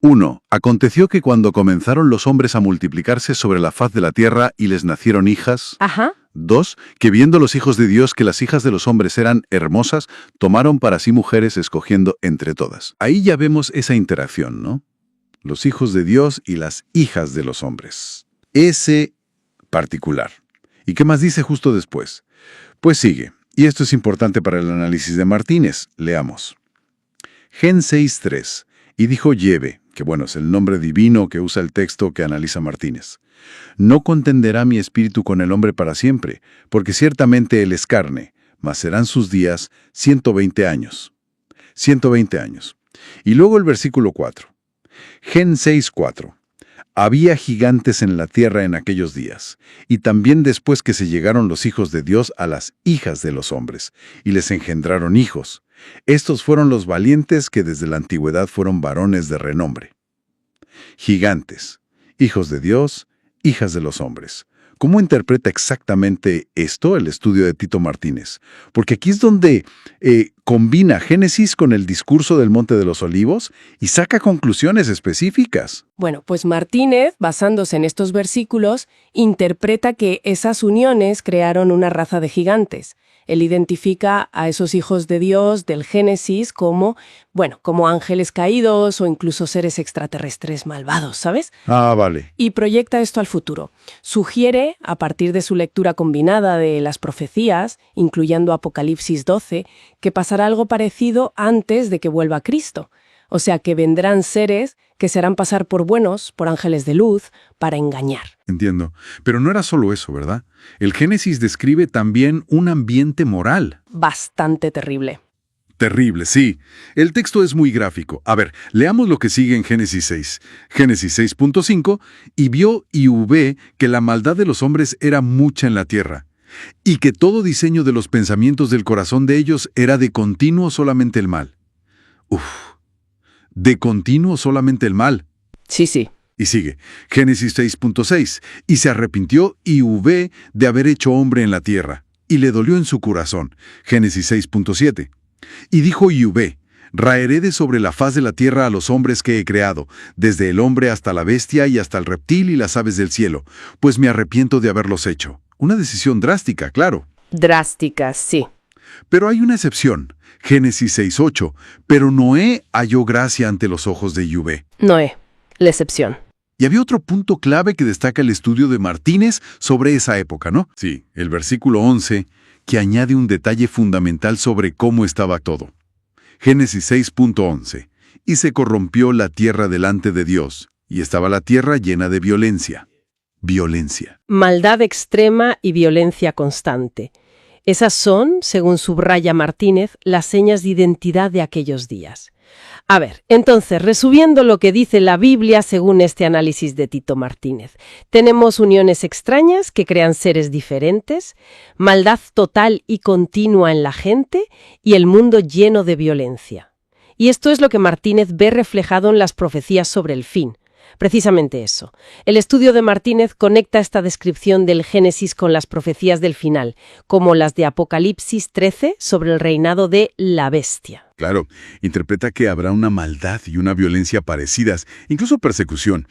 1. Aconteció que cuando comenzaron los hombres a multiplicarse sobre la faz de la tierra y les nacieron hijas. Ajá. 2. Que viendo los hijos de Dios que las hijas de los hombres eran hermosas, tomaron para sí mujeres escogiendo entre todas. Ahí ya vemos esa interacción, ¿no? Los hijos de Dios y las hijas de los hombres. Ese particular. ¿Y qué más dice justo después? Pues sigue. Y esto es importante para el análisis de Martínez. Leamos. Gen 6.3. Y dijo Yeve, que bueno, es el nombre divino que usa el texto que analiza Martínez. No contenderá mi espíritu con el hombre para siempre, porque ciertamente él es carne, mas serán sus días 120 años. 120 años. Y luego el versículo 4. Gen 6.4. había gigantes en la tierra en aquellos días, y también después que se llegaron los hijos de Dios a las hijas de los hombres, y les engendraron hijos. Estos fueron los valientes que desde la antigüedad fueron varones de renombre. Gigantes, hijos de Dios, hijas de los hombres. ¿Cómo interpreta exactamente esto el estudio de Tito Martínez? Porque aquí es donde combina Génesis con el discurso del Monte de los Olivos y saca conclusiones específicas. Bueno, pues Martínez, basándose en estos versículos, interpreta que esas uniones crearon una raza de gigantes. Él identifica a esos hijos de Dios del Génesis como ángeles caídos o incluso seres extraterrestres malvados, ¿sabes? Ah, vale. Y proyecta esto al futuro. Sugiere, a partir de su lectura combinada de las profecías, incluyendo Apocalipsis 12, que pasará algo parecido antes de que vuelva Cristo. O sea, que vendrán seres que se harán pasar por buenos, por ángeles de luz, para engañar. Entiendo. Pero no era solo eso, ¿verdad? El Génesis describe también un ambiente moral. Bastante terrible. Terrible, sí. El texto es muy gráfico. A ver, leamos lo que sigue en Génesis 6. Génesis 6.5, y vio Yahvé que la maldad de los hombres era mucha en la tierra, y que todo diseño de los pensamientos del corazón de ellos era de continuo solamente el mal. De continuo solamente el mal. Sí. Y sigue, Génesis 6.6, y se arrepintió Yahvé de haber hecho hombre en la tierra, y le dolió en su corazón. Génesis 6.7. Y dijo Yahvé, raeré de sobre la faz de la tierra a los hombres que he creado, desde el hombre hasta la bestia y hasta el reptil y las aves del cielo, pues me arrepiento de haberlos hecho. Una decisión drástica, claro. Drástica, sí. Pero hay una excepción, Génesis 6.8, pero Noé halló gracia ante los ojos de Yahvé. Noé, la excepción. Y había otro punto clave que destaca el estudio de Martínez sobre esa época, ¿no? Sí, el versículo 11, que añade un detalle fundamental sobre cómo estaba todo. Génesis 6.11. Y se corrompió la tierra delante de Dios, y estaba la tierra llena de violencia. Violencia. Maldad extrema y violencia constante. Esas son, según subraya Martínez, las señas de identidad de aquellos días. A ver, entonces, resumiendo lo que dice la Biblia según este análisis de Tito Martínez, tenemos uniones extrañas que crean seres diferentes, maldad total y continua en la gente y el mundo lleno de violencia. Y esto es lo que Martínez ve reflejado en las profecías sobre el fin. Precisamente eso. El estudio de Martínez conecta esta descripción del Génesis con las profecías del final, como las de Apocalipsis 13 sobre el reinado de la bestia. Claro, interpreta que habrá una maldad y una violencia parecidas, incluso persecución.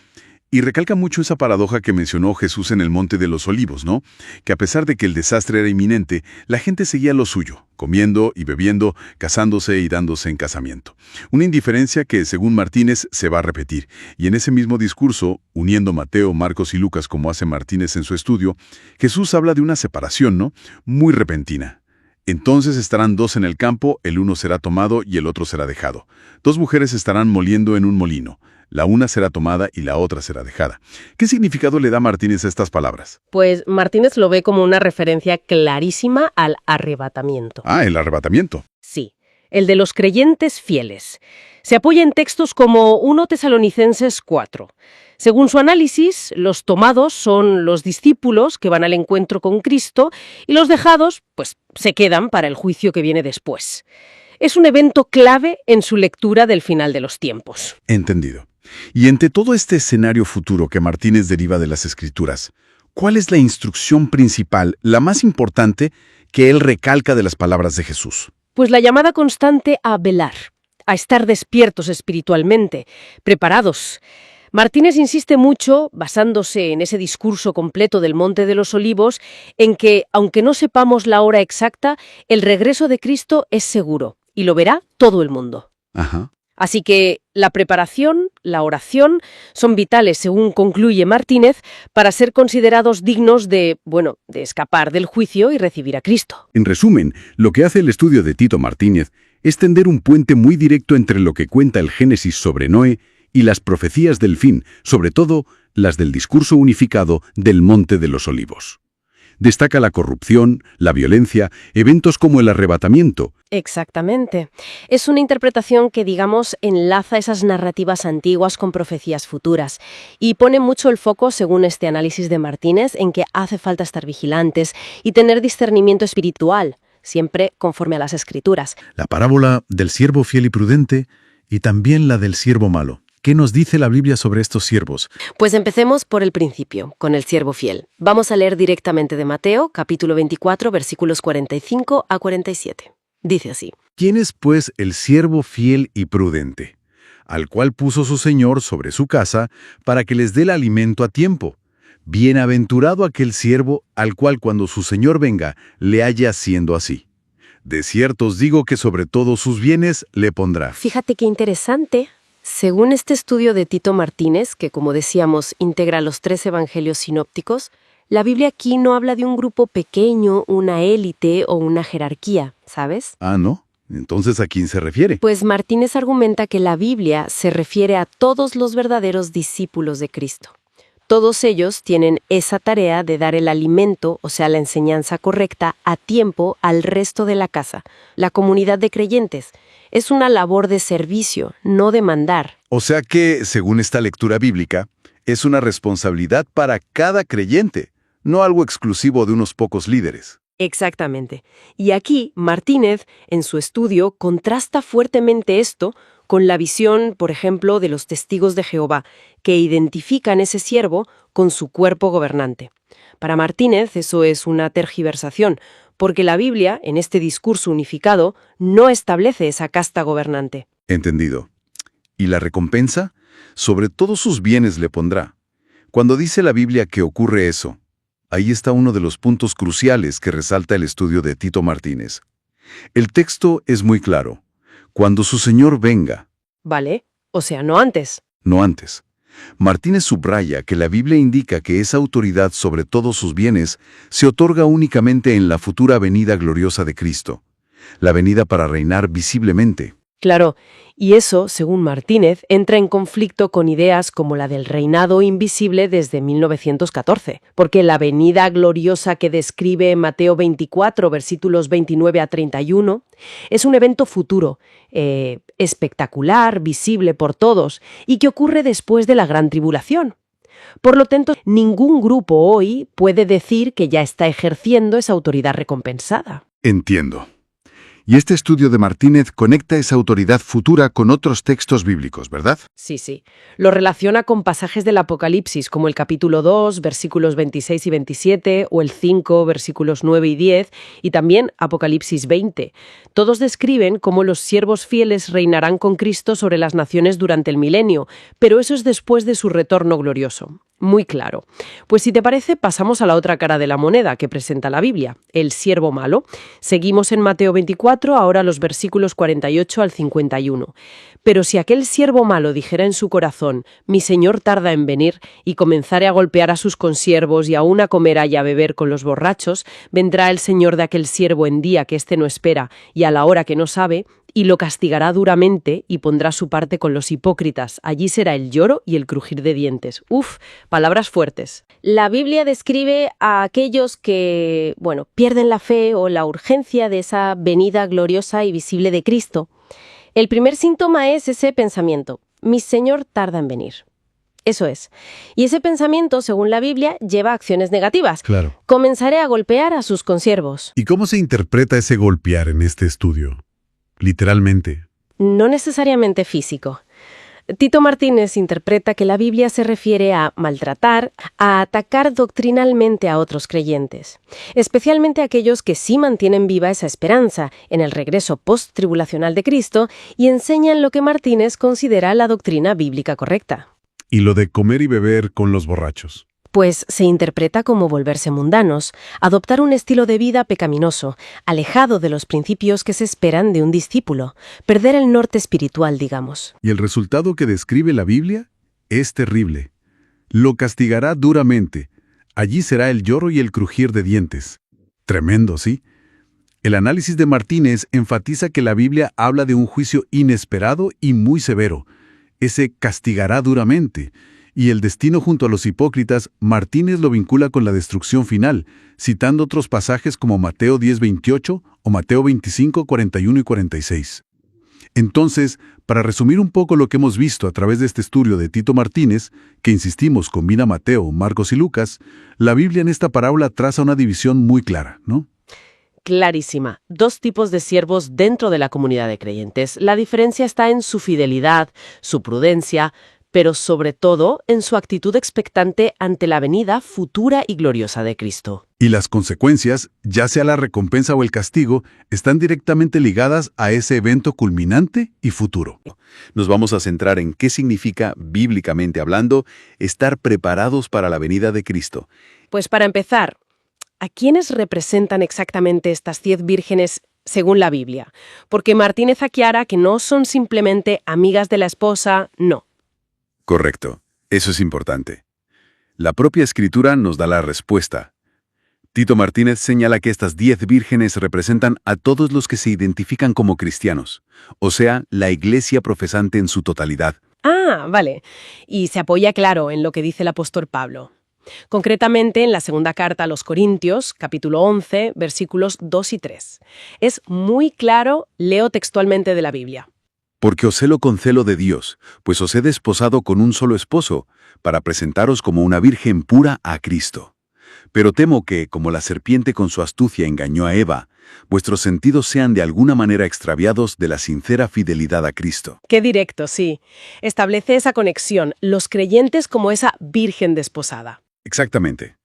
Y recalca mucho esa paradoja que mencionó Jesús en el Monte de los Olivos, ¿no? Que a pesar de que el desastre era inminente, la gente seguía lo suyo, comiendo y bebiendo, casándose y dándose en casamiento. Una indiferencia que, según Martínez, se va a repetir. Y en ese mismo discurso, uniendo Mateo, Marcos y Lucas como hace Martínez en su estudio, Jesús habla de una separación, ¿no? Muy repentina. Entonces estarán dos en el campo, el uno será tomado y el otro será dejado. Dos mujeres estarán moliendo en un molino. La una será tomada y la otra será dejada. ¿Qué significado le da Martínez a estas palabras? Pues Martínez lo ve como una referencia clarísima al arrebatamiento. Ah, el arrebatamiento. Sí, el de los creyentes fieles. Se apoya en textos como 1 Tesalonicenses 4. Según su análisis, los tomados son los discípulos que van al encuentro con Cristo y los dejados, pues, se quedan para el juicio que viene después. Es un evento clave en su lectura del final de los tiempos. Entendido. Y entre todo este escenario futuro que Martínez deriva de las Escrituras, ¿cuál es la instrucción principal, la más importante, que él recalca de las palabras de Jesús? Pues la llamada constante a velar, a estar despiertos espiritualmente, preparados. Martínez insiste mucho, basándose en ese discurso completo del Monte de los Olivos, en que, aunque no sepamos la hora exacta, el regreso de Cristo es seguro y lo verá todo el mundo. Ajá. Así que la preparación, la oración, son vitales, según concluye Martínez, para ser considerados dignos de escapar del juicio y recibir a Cristo. En resumen, lo que hace el estudio de Tito Martínez es tender un puente muy directo entre lo que cuenta el Génesis sobre Noé y las profecías del fin, sobre todo las del discurso unificado del Monte de los Olivos. Destaca la corrupción, la violencia, eventos como el arrebatamiento, Exactamente. Es una interpretación que, digamos, enlaza esas narrativas antiguas con profecías futuras y pone mucho el foco, según este análisis de Martínez, en que hace falta estar vigilantes y tener discernimiento espiritual, siempre conforme a las Escrituras. La parábola del siervo fiel y prudente y también la del siervo malo. ¿Qué nos dice la Biblia sobre estos siervos? Pues empecemos por el principio, con el siervo fiel. Vamos a leer directamente de Mateo, capítulo 24, versículos 45 a 47. Dice así: ¿Quién es, pues, el siervo fiel y prudente, al cual puso su señor sobre su casa para que les dé el alimento a tiempo? Bienaventurado aquel siervo al cual cuando su señor venga le haya haciendo así. De cierto os digo que sobre todos sus bienes le pondrá. Fíjate qué interesante. Según este estudio de Tito Martínez, que como decíamos integra los 3 evangelios sinópticos, la Biblia aquí no habla de un grupo pequeño, una élite o una jerarquía, ¿sabes? Ah, ¿no? Entonces, ¿a quién se refiere? Pues Martínez argumenta que la Biblia se refiere a todos los verdaderos discípulos de Cristo. Todos ellos tienen esa tarea de dar el alimento, o sea, la enseñanza correcta, a tiempo al resto de la casa, la comunidad de creyentes. Es una labor de servicio, no de mandar. O sea que, según esta lectura bíblica, es una responsabilidad para cada creyente, no algo exclusivo de unos pocos líderes. Exactamente. Y aquí, Martínez, en su estudio, contrasta fuertemente esto con la visión, por ejemplo, de los testigos de Jehová, que identifican ese siervo con su cuerpo gobernante. Para Martínez eso es una tergiversación, porque la Biblia, en este discurso unificado, no establece esa casta gobernante. Entendido. ¿Y la recompensa? Sobre todos sus bienes le pondrá. Cuando dice la Biblia que ocurre eso, ahí está uno de los puntos cruciales que resalta el estudio de Tito Martínez. El texto es muy claro. Cuando su Señor venga. ¿Vale? O sea, no antes. No antes. Martínez subraya que la Biblia indica que esa autoridad sobre todos sus bienes se otorga únicamente en la futura venida gloriosa de Cristo, la venida para reinar visiblemente. Claro, y eso, según Martínez, entra en conflicto con ideas como la del reinado invisible desde 1914, porque la venida gloriosa que describe Mateo 24, versículos 29 a 31, es un evento futuro, espectacular, visible por todos, y que ocurre después de la gran tribulación. Por lo tanto, ningún grupo hoy puede decir que ya está ejerciendo esa autoridad recompensada. Entiendo. Y este estudio de Martínez conecta esa autoridad futura con otros textos bíblicos, ¿verdad? Sí. Lo relaciona con pasajes del Apocalipsis, como el capítulo 2, versículos 26 y 27, o el 5, versículos 9 y 10, y también Apocalipsis 20. Todos describen cómo los siervos fieles reinarán con Cristo sobre las naciones durante el milenio, pero eso es después de su retorno glorioso. Muy claro. Pues si te parece, pasamos a la otra cara de la moneda que presenta la Biblia, el siervo malo. Seguimos en Mateo 24, ahora los versículos 48 al 51. Pero si aquel siervo malo dijera en su corazón, mi señor tarda en venir, y comenzare a golpear a sus consiervos y aún a comer y a beber con los borrachos, vendrá el señor de aquel siervo en día que éste no espera y a la hora que no sabe, y lo castigará duramente y pondrá su parte con los hipócritas. Allí será el lloro y el crujir de dientes. Uf, palabras fuertes. La Biblia describe a aquellos que, pierden la fe o la urgencia de esa venida gloriosa y visible de Cristo. El primer síntoma es ese pensamiento: mi Señor tarda en venir. Eso es. Y ese pensamiento, según la Biblia, lleva a acciones negativas. Claro. Comenzaré a golpear a sus consiervos. ¿Y cómo se interpreta ese golpear en este estudio? Literalmente. No necesariamente físico. Tito Martínez interpreta que la Biblia se refiere a maltratar, a atacar doctrinalmente a otros creyentes, especialmente a aquellos que sí mantienen viva esa esperanza en el regreso post-tribulacional de Cristo y enseñan lo que Martínez considera la doctrina bíblica correcta. ¿Y lo de comer y beber con los borrachos? Pues se interpreta como volverse mundanos, adoptar un estilo de vida pecaminoso, alejado de los principios que se esperan de un discípulo, perder el norte espiritual, digamos. Y el resultado que describe la Biblia es terrible. Lo castigará duramente. Allí será el lloro y el crujir de dientes. Tremendo, ¿sí? El análisis de Martínez enfatiza que la Biblia habla de un juicio inesperado y muy severo. Ese castigará duramente. Y el destino junto a los hipócritas, Martínez lo vincula con la destrucción final, citando otros pasajes como Mateo 10:28 o Mateo 25:41 y 46. Entonces, para resumir un poco lo que hemos visto a través de este estudio de Tito Martínez, que insistimos combina Mateo, Marcos y Lucas, la Biblia en esta parábola traza una división muy clara, ¿no? Clarísima. Dos tipos de siervos dentro de la comunidad de creyentes. La diferencia está en su fidelidad, su prudencia, pero sobre todo en su actitud expectante ante la venida futura y gloriosa de Cristo. Y las consecuencias, ya sea la recompensa o el castigo, están directamente ligadas a ese evento culminante y futuro. Nos vamos a centrar en qué significa, bíblicamente hablando, estar preparados para la venida de Cristo. Pues para empezar, ¿a quiénes representan exactamente estas 10 vírgenes según la Biblia? Porque Martínez aclara que no son simplemente amigas de la esposa, no. Correcto. Eso es importante. La propia Escritura nos da la respuesta. Tito Martínez señala que estas 10 vírgenes representan a todos los que se identifican como cristianos, o sea, la iglesia profesante en su totalidad. Ah, vale. Y se apoya, claro, en lo que dice el apóstol Pablo. Concretamente en la segunda carta a los Corintios, capítulo 11, versículos 2 y 3. Es muy claro, leo textualmente de la Biblia. Porque os celo con celo de Dios, pues os he desposado con un solo esposo, para presentaros como una virgen pura a Cristo. Pero temo que, como la serpiente con su astucia engañó a Eva, vuestros sentidos sean de alguna manera extraviados de la sincera fidelidad a Cristo. Qué directo, sí. Establece esa conexión, los creyentes como esa virgen desposada. Exactamente.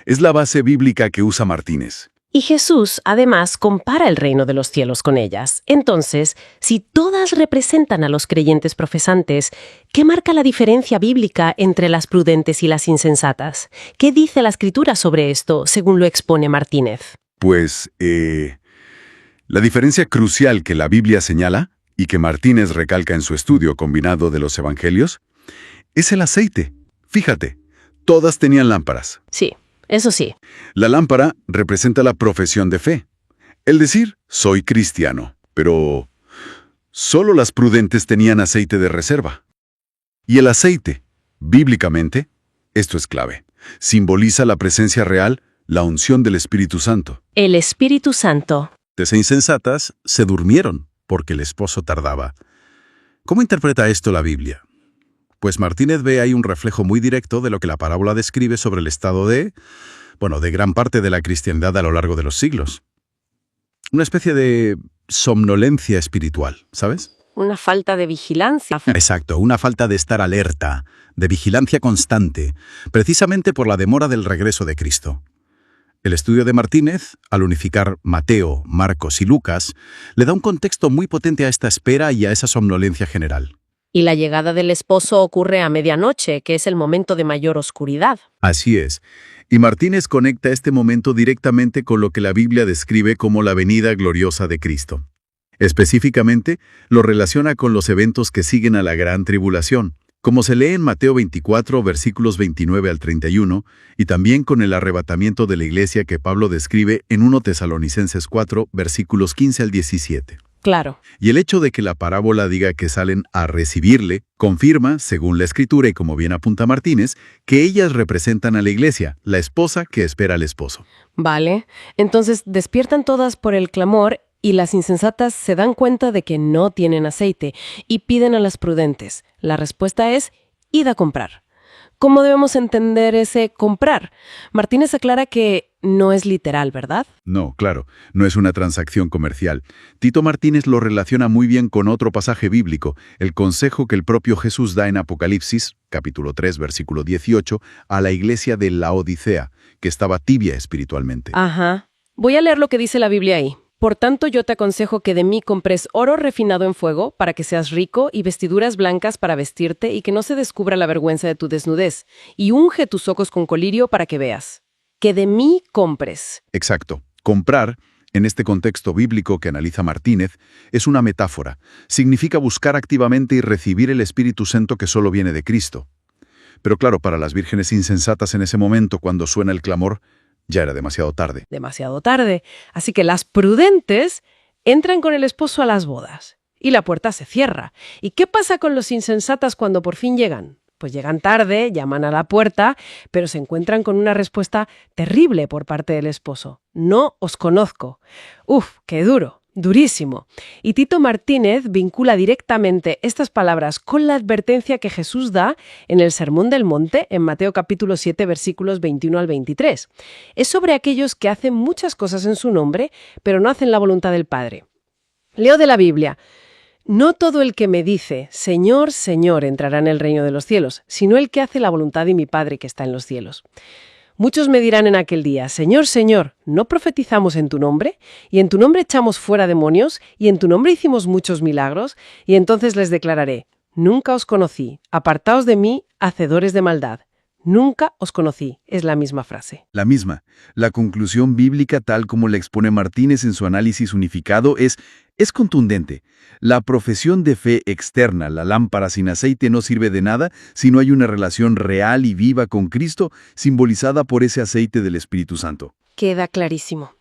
Es la base bíblica que usa Martínez. Y Jesús, además, compara el reino de los cielos con ellas. Entonces, si todas representan a los creyentes profesantes, ¿qué marca la diferencia bíblica entre las prudentes y las insensatas? ¿Qué dice la Escritura sobre esto, según lo expone Martínez? Pues, la diferencia crucial que la Biblia señala, y que Martínez recalca en su estudio combinado de los evangelios, es el aceite. Fíjate, todas tenían lámparas. Sí, eso sí. La lámpara representa la profesión de fe. El decir, soy cristiano, pero solo las prudentes tenían aceite de reserva. Y el aceite, bíblicamente, esto es clave, simboliza la presencia real, la unción del Espíritu Santo. El Espíritu Santo. Las insensatas se durmieron porque el esposo tardaba. ¿Cómo interpreta esto la Biblia? Pues Martínez ve ahí un reflejo muy directo de lo que la parábola describe sobre el estado de gran parte de la cristiandad a lo largo de los siglos. Una especie de somnolencia espiritual, ¿sabes? Una falta de vigilancia. Exacto, una falta de estar alerta, de vigilancia constante, precisamente por la demora del regreso de Cristo. El estudio de Martínez, al unificar Mateo, Marcos y Lucas, le da un contexto muy potente a esta espera y a esa somnolencia general. Y la llegada del esposo ocurre a medianoche, que es el momento de mayor oscuridad. Así es. Y Martínez conecta este momento directamente con lo que la Biblia describe como la venida gloriosa de Cristo. Específicamente, lo relaciona con los eventos que siguen a la gran tribulación, como se lee en Mateo 24, versículos 29 al 31, y también con el arrebatamiento de la iglesia que Pablo describe en 1 Tesalonicenses 4, versículos 15 al 17. Claro. Y el hecho de que la parábola diga que salen a recibirle, confirma, según la Escritura y como bien apunta Martínez, que ellas representan a la iglesia, la esposa que espera al esposo. Vale. Entonces despiertan todas por el clamor y las insensatas se dan cuenta de que no tienen aceite y piden a las prudentes. La respuesta es, id a comprar. ¿Cómo debemos entender ese comprar? Martínez aclara que no es literal, ¿verdad? No, claro, no es una transacción comercial. Tito Martínez lo relaciona muy bien con otro pasaje bíblico, el consejo que el propio Jesús da en Apocalipsis, capítulo 3, versículo 18, a la iglesia de Laodicea, que estaba tibia espiritualmente. Ajá. Voy a leer lo que dice la Biblia ahí. Por tanto, yo te aconsejo que de mí compres oro refinado en fuego para que seas rico y vestiduras blancas para vestirte y que no se descubra la vergüenza de tu desnudez, y unge tus ojos con colirio para que veas. Que de mí compres. Exacto. Comprar, en este contexto bíblico que analiza Martínez, es una metáfora. Significa buscar activamente y recibir el Espíritu Santo que solo viene de Cristo. Pero claro, para las vírgenes insensatas en ese momento, cuando suena el clamor, ya era demasiado tarde. Demasiado tarde. Así que las prudentes entran con el esposo a las bodas y la puerta se cierra. ¿Y qué pasa con los insensatas cuando por fin llegan? Pues llegan tarde, llaman a la puerta, pero se encuentran con una respuesta terrible por parte del esposo. No os conozco. Uf, qué duro, durísimo. Y Tito Martínez vincula directamente estas palabras con la advertencia que Jesús da en el Sermón del Monte, en Mateo capítulo 7, versículos 21 al 23. Es sobre aquellos que hacen muchas cosas en su nombre, pero no hacen la voluntad del Padre. Leo de la Biblia. No todo el que me dice, Señor, Señor, entrará en el reino de los cielos, sino el que hace la voluntad de mi Padre que está en los cielos. Muchos me dirán en aquel día, Señor, Señor, ¿no profetizamos en tu nombre? ¿Y en tu nombre echamos fuera demonios? ¿Y en tu nombre hicimos muchos milagros? Y entonces les declararé, nunca os conocí, apartaos de mí, hacedores de maldad. Nunca os conocí, es la misma frase. La misma. La conclusión bíblica, tal como la expone Martínez en su análisis unificado, es contundente. La profesión de fe externa, la lámpara sin aceite, no sirve de nada si no hay una relación real y viva con Cristo, simbolizada por ese aceite del Espíritu Santo. Queda clarísimo.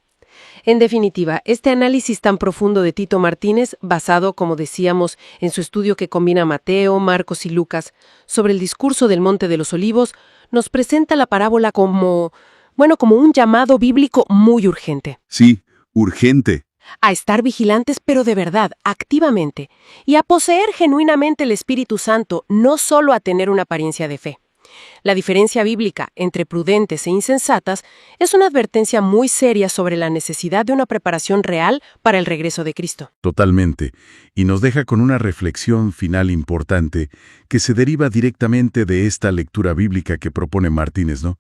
En definitiva, este análisis tan profundo de Tito Martínez, basado, como decíamos, en su estudio que combina Mateo, Marcos y Lucas, sobre el discurso del Monte de los Olivos, nos presenta la parábola como un llamado bíblico muy urgente. Sí, urgente. A estar vigilantes, pero de verdad, activamente, y a poseer genuinamente el Espíritu Santo, no solo a tener una apariencia de fe. La diferencia bíblica entre prudentes e insensatas es una advertencia muy seria sobre la necesidad de una preparación real para el regreso de Cristo. Totalmente. Y nos deja con una reflexión final importante que se deriva directamente de esta lectura bíblica que propone Martínez, ¿no?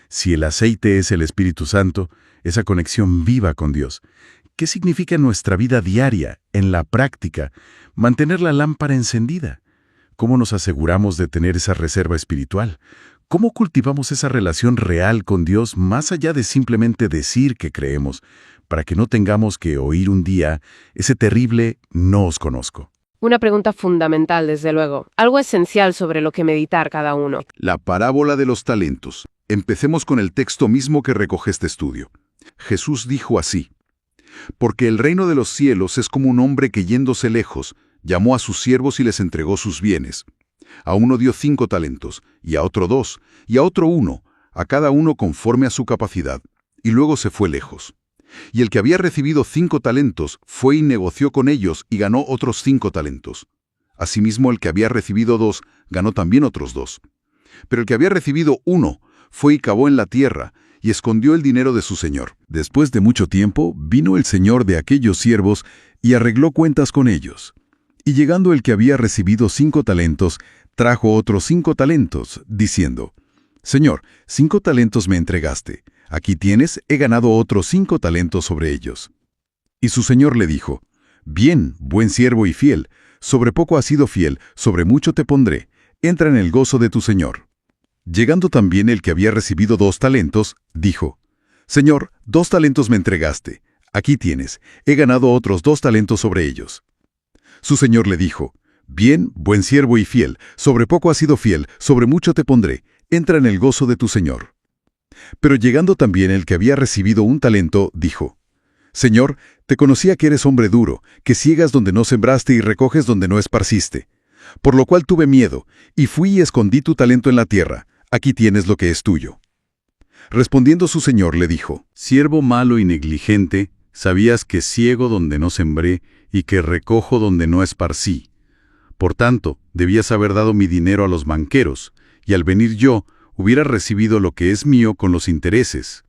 Si el aceite es el Espíritu Santo, esa conexión viva con Dios, ¿qué significa en nuestra vida diaria, en la práctica, mantener la lámpara encendida? ¿Cómo nos aseguramos de tener esa reserva espiritual? ¿Cómo cultivamos esa relación real con Dios más allá de simplemente decir que creemos, para que no tengamos que oír un día ese terrible "no os conozco"? Una pregunta fundamental, desde luego. Algo esencial sobre lo que meditar cada uno. La parábola de los talentos. Empecemos con el texto mismo que recoge este estudio. Jesús dijo así: «Porque el reino de los cielos es como un hombre que yéndose lejos, llamó a sus siervos y les entregó sus bienes. A uno dio 5 talentos, y a otro 2, y a otro 1, a cada uno conforme a su capacidad, y luego se fue lejos. Y el que había recibido 5 talentos fue y negoció con ellos y ganó otros 5 talentos. Asimismo, el que había recibido 2 ganó también otros 2. Pero el que había recibido 1 fue y cavó en la tierra, y escondió el dinero de su señor. Después de mucho tiempo, vino el señor de aquellos siervos y arregló cuentas con ellos. Y llegando el que había recibido 5 talentos, trajo otros 5 talentos, diciendo: Señor, 5 talentos me entregaste. Aquí tienes, he ganado otros 5 talentos sobre ellos. Y su señor le dijo: Bien, buen siervo y fiel, sobre poco has sido fiel, sobre mucho te pondré. Entra en el gozo de tu señor. Llegando también el que había recibido 2 talentos, dijo: Señor, 2 talentos me entregaste. Aquí tienes, he ganado otros 2 talentos sobre ellos. Su señor le dijo: Bien, buen siervo y fiel, sobre poco has sido fiel, sobre mucho te pondré. Entra en el gozo de tu señor. Pero llegando también el que había recibido 1 talento, dijo: Señor, te conocía que eres hombre duro, que ciegas donde no sembraste y recoges donde no esparciste. Por lo cual tuve miedo, y fui y escondí tu talento en la tierra. Aquí tienes lo que es tuyo. Respondiendo su señor le dijo: Siervo malo y negligente, sabías que ciego donde no sembré y que recojo donde no esparcí. Por tanto, debías haber dado mi dinero a los banqueros, y al venir yo, hubiera recibido lo que es mío con los intereses.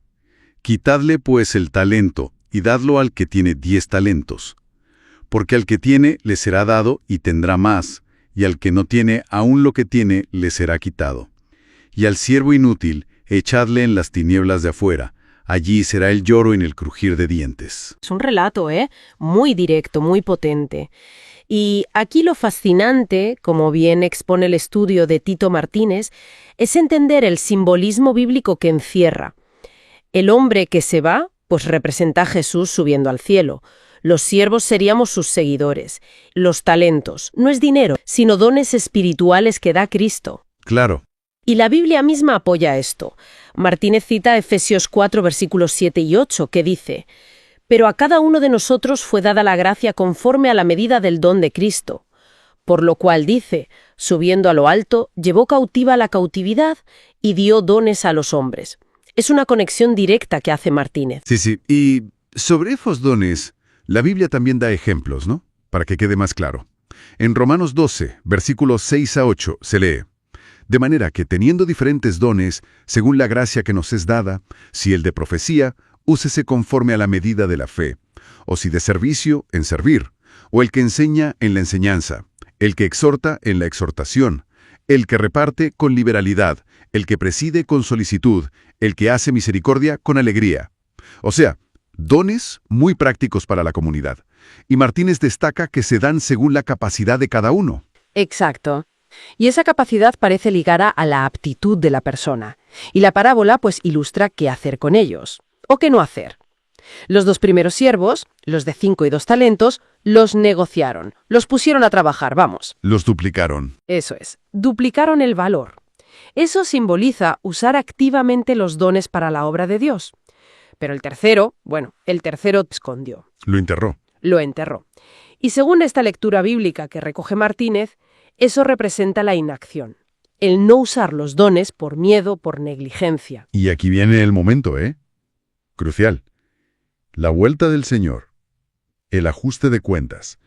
Quitadle pues el talento, y dadlo al que tiene 10 talentos. Porque al que tiene le será dado y tendrá más, y al que no tiene aún lo que tiene le será quitado. Y al siervo inútil, echadle en las tinieblas de afuera. Allí será el lloro y el crujir de dientes. Es un relato, muy directo, muy potente. Y aquí lo fascinante, como bien expone el estudio de Tito Martínez, es entender el simbolismo bíblico que encierra. El hombre que se va, pues representa a Jesús subiendo al cielo. Los siervos seríamos sus seguidores. Los talentos no es dinero, sino dones espirituales que da Cristo. Claro. Y la Biblia misma apoya esto. Martínez cita Efesios 4, versículos 7 y 8, que dice: Pero a cada uno de nosotros fue dada la gracia conforme a la medida del don de Cristo. por lo cual dice, subiendo a lo alto, llevó cautiva la cautividad y dio dones a los hombres. Es una conexión directa que hace Martínez. Sí. Y sobre esos dones, la Biblia también da ejemplos, ¿no? Para que quede más claro. En Romanos 12, versículos 6 a 8, se lee: de manera que teniendo diferentes dones, según la gracia que nos es dada, si el de profecía, úsese conforme a la medida de la fe, o si de servicio, en servir, o el que enseña, en la enseñanza, el que exhorta, en la exhortación, el que reparte, con liberalidad, el que preside, con solicitud, el que hace misericordia, con alegría. O sea, dones muy prácticos para la comunidad. Y Martínez destaca que se dan según la capacidad de cada uno. Exacto. Y esa capacidad parece ligada a la aptitud de la persona. Y la parábola pues ilustra qué hacer con ellos, o qué no hacer. Los 2 primeros siervos, los de 5 y 2 talentos, los negociaron, los pusieron a trabajar, vamos. Los duplicaron. Eso es, duplicaron el valor. Eso simboliza usar activamente los dones para la obra de Dios. Pero el tercero escondió. Lo enterró. Lo enterró. Y según esta lectura bíblica que recoge Martínez, eso representa la inacción, el no usar los dones por miedo, por negligencia. Y aquí viene el momento, crucial. La vuelta del Señor. El ajuste de cuentas.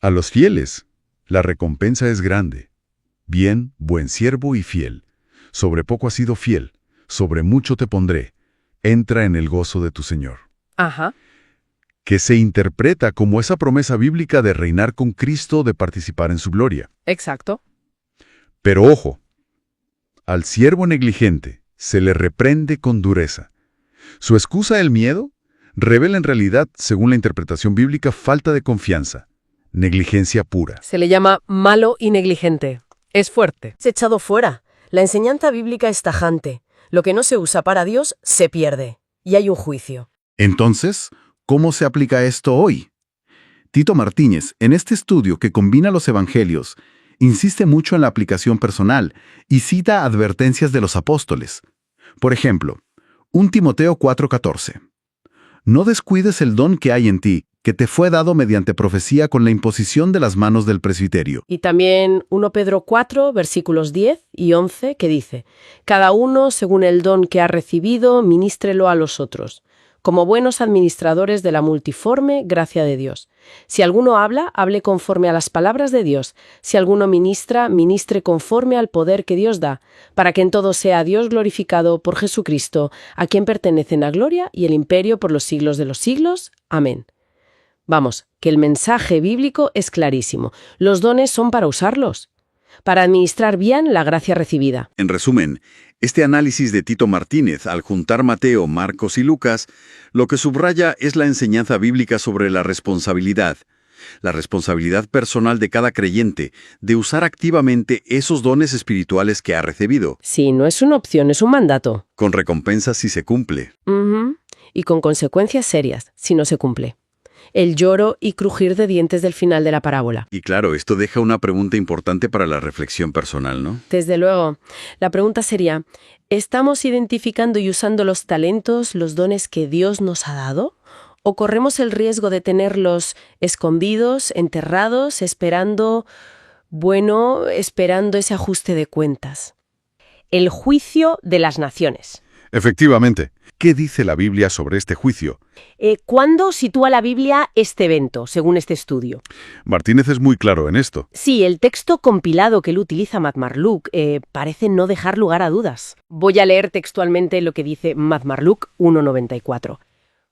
A los fieles, la recompensa es grande. Bien, buen siervo y fiel. Sobre poco has sido fiel, sobre mucho te pondré. Entra en el gozo de tu Señor. Ajá. Que se interpreta como esa promesa bíblica de reinar con Cristo, de participar en su gloria. Exacto. Pero ojo, al siervo negligente se le reprende con dureza. Su excusa, el miedo, revela en realidad, según la interpretación bíblica, falta de confianza, negligencia pura. Se le llama malo y negligente. Es fuerte. Es echado fuera. La enseñanza bíblica es tajante. Lo que no se usa para Dios se pierde. Y hay un juicio. Entonces, ¿cómo se aplica esto hoy? Tito Martínez, en este estudio que combina los evangelios, insiste mucho en la aplicación personal y cita advertencias de los apóstoles. Por ejemplo, 1 Timoteo 4:14. No descuides el don que hay en ti, que te fue dado mediante profecía con la imposición de las manos del presbiterio. Y también 1 Pedro 4, versículos 10 y 11, que dice: cada uno, según el don que ha recibido, ministrelo a los otros, como buenos administradores de la multiforme gracia de Dios. Si alguno habla, hable conforme a las palabras de Dios. Si alguno ministra, ministre conforme al poder que Dios da, para que en todo sea Dios glorificado por Jesucristo, a quien pertenecen la gloria y el imperio por los siglos de los siglos. Amén. Vamos, que el mensaje bíblico es clarísimo. Los dones son para usarlos, para administrar bien la gracia recibida. En resumen, este análisis de Tito Martínez, al juntar Mateo, Marcos y Lucas, lo que subraya es la enseñanza bíblica sobre la responsabilidad personal de cada creyente de usar activamente esos dones espirituales que ha recibido. Sí, no es una opción, es un mandato. Con recompensa si se cumple. Y con consecuencias serias si no se cumple. El lloro y crujir de dientes del final de la parábola. Y claro, esto deja una pregunta importante para la reflexión personal, ¿no? Desde luego. La pregunta sería, ¿estamos identificando y usando los talentos, los dones que Dios nos ha dado? ¿O corremos el riesgo de tenerlos escondidos, enterrados, esperando ese ajuste de cuentas? El juicio de las naciones. Efectivamente. ¿Qué dice la Biblia sobre este juicio? ¿Cuándo sitúa la Biblia este evento, según este estudio? Martínez es muy claro en esto. Sí, el texto compilado que él utiliza, Matt-Marluc, parece no dejar lugar a dudas. Voy a leer textualmente lo que dice Matt-Marluc 1:94.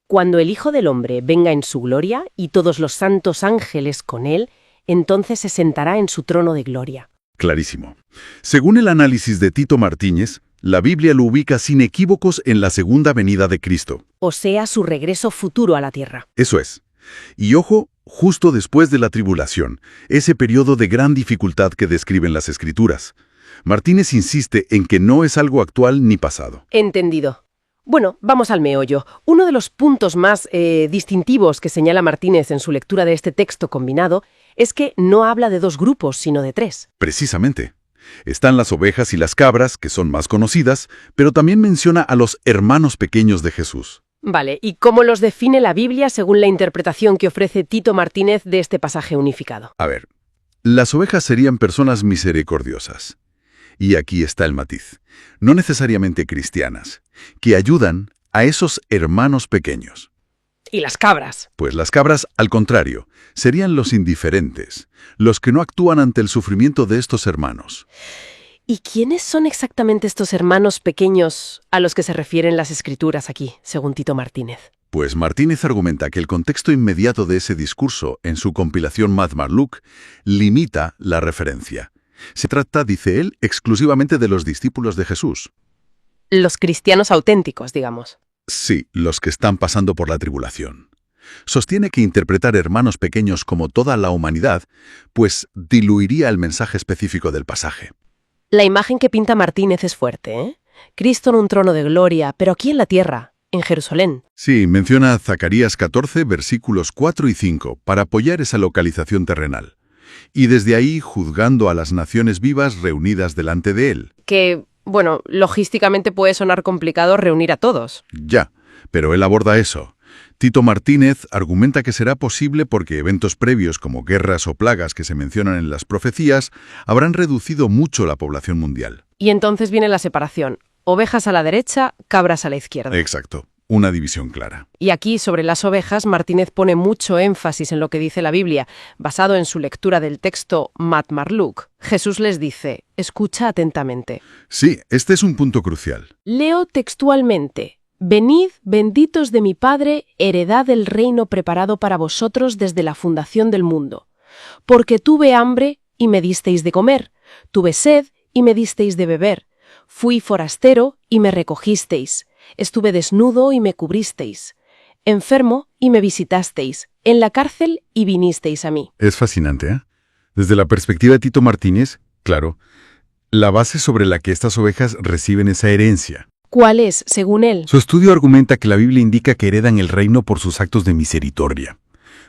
Cuando el Hijo del Hombre venga en su gloria y todos los santos ángeles con él, entonces se sentará en su trono de gloria. Clarísimo. Según el análisis de Tito Martínez, la Biblia lo ubica sin equívocos en la segunda venida de Cristo. O sea, su regreso futuro a la tierra. Eso es. Y ojo, justo después de la tribulación, ese periodo de gran dificultad que describen las Escrituras. Martínez insiste en que no es algo actual ni pasado. Entendido. Bueno, vamos al meollo. Uno de los puntos más distintivos que señala Martínez en su lectura de este texto combinado es que no habla de 2 grupos, sino de 3. Precisamente. Están las ovejas y las cabras, que son más conocidas, pero también menciona a los hermanos pequeños de Jesús. Vale, ¿y cómo los define la Biblia según la interpretación que ofrece Tito Martínez de este pasaje unificado? A ver, Las ovejas serían personas misericordiosas. Y aquí está el matiz. No necesariamente cristianas, que ayudan a esos hermanos pequeños. ¿Y las cabras? Pues las cabras, al contrario, serían los indiferentes, los que no actúan ante el sufrimiento de estos hermanos. ¿Y quiénes son exactamente estos hermanos pequeños a los que se refieren las escrituras aquí, según Tito Martínez? Pues Martínez argumenta que el contexto inmediato de ese discurso en su compilación Matt-Marluc limita la referencia. Se trata, dice él, exclusivamente de los discípulos de Jesús. Los cristianos auténticos, digamos. Sí, los que están pasando por la tribulación. Sostiene que interpretar hermanos pequeños como toda la humanidad, pues diluiría el mensaje específico del pasaje. La imagen que pinta Martínez es fuerte, ¿eh? Cristo en un trono de gloria, pero aquí en la tierra, en Jerusalén. Sí, menciona Zacarías 14, versículos 4 y 5, para apoyar esa localización terrenal. Y desde ahí juzgando a las naciones vivas reunidas delante de él. Que, bueno, logísticamente puede sonar complicado reunir a todos. Ya, pero él aborda eso. Tito Martínez argumenta que será posible porque eventos previos como guerras o plagas que se mencionan en las profecías habrán reducido mucho la población mundial. Y entonces viene la separación. Ovejas a la derecha, cabras a la izquierda. Exacto, una división clara. Y aquí, sobre las ovejas, Martínez pone mucho énfasis en lo que dice la Biblia. Basado en su lectura del texto Matt-Marluc, Jesús les dice, escucha atentamente. Sí, este es un punto crucial. Leo textualmente. Venid, benditos de mi Padre, heredad del reino preparado para vosotros desde la fundación del mundo. Porque tuve hambre y me disteis de comer, tuve sed y me disteis de beber, fui forastero y me recogisteis, estuve desnudo y me cubristeis, enfermo y me visitasteis, en la cárcel y vinisteis a mí. Es fascinante, ¿eh? Desde la perspectiva de Tito Martínez, claro, la base sobre la que estas ovejas reciben esa herencia. ¿Cuál es, según él? Su estudio argumenta que la Biblia indica que heredan el reino por sus actos de misericordia,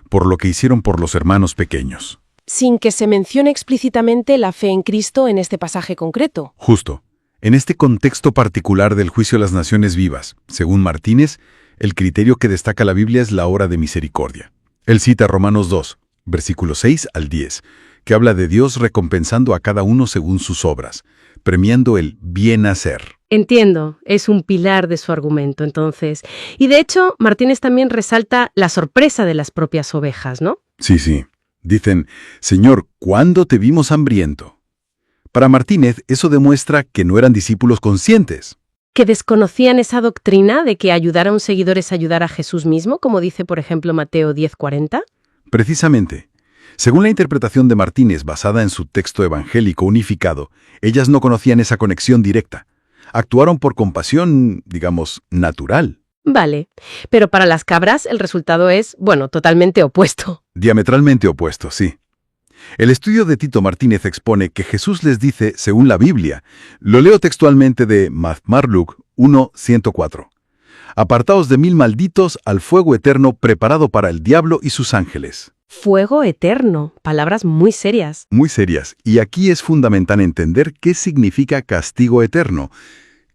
por lo que hicieron por los hermanos pequeños. Sin que se mencione explícitamente la fe en Cristo en este pasaje concreto. Justo. En este contexto particular del juicio a las naciones vivas, según Martínez, el criterio que destaca la Biblia es la obra de misericordia. Él cita Romanos 2, versículos 6 al 10, que habla de Dios recompensando a cada uno según sus obras, premiando el bien hacer. Entiendo, es un pilar de su argumento, entonces. Y de hecho, Martínez también resalta la sorpresa de las propias ovejas, ¿no? Sí. Dicen, Señor, ¿cuándo te vimos hambriento? Para Martínez, eso demuestra que no eran discípulos conscientes. Que desconocían esa doctrina de que ayudar a un seguidor es ayudar a Jesús mismo, como dice, por ejemplo, Mateo 10:40. Precisamente. Según la interpretación de Martínez basada en su texto evangélico unificado, ellas no conocían esa conexión directa. Actuaron por compasión, digamos, natural. Vale, pero para las cabras el resultado es, bueno, totalmente opuesto. Diametralmente opuesto, sí. El estudio de Tito Martínez expone que Jesús les dice, según la Biblia, lo leo textualmente de Matt-Marluc 1:104. Apartaos de mil malditos al fuego eterno preparado para el diablo y sus ángeles. Fuego eterno, palabras muy serias. Muy serias, y aquí es fundamental entender qué significa castigo eterno,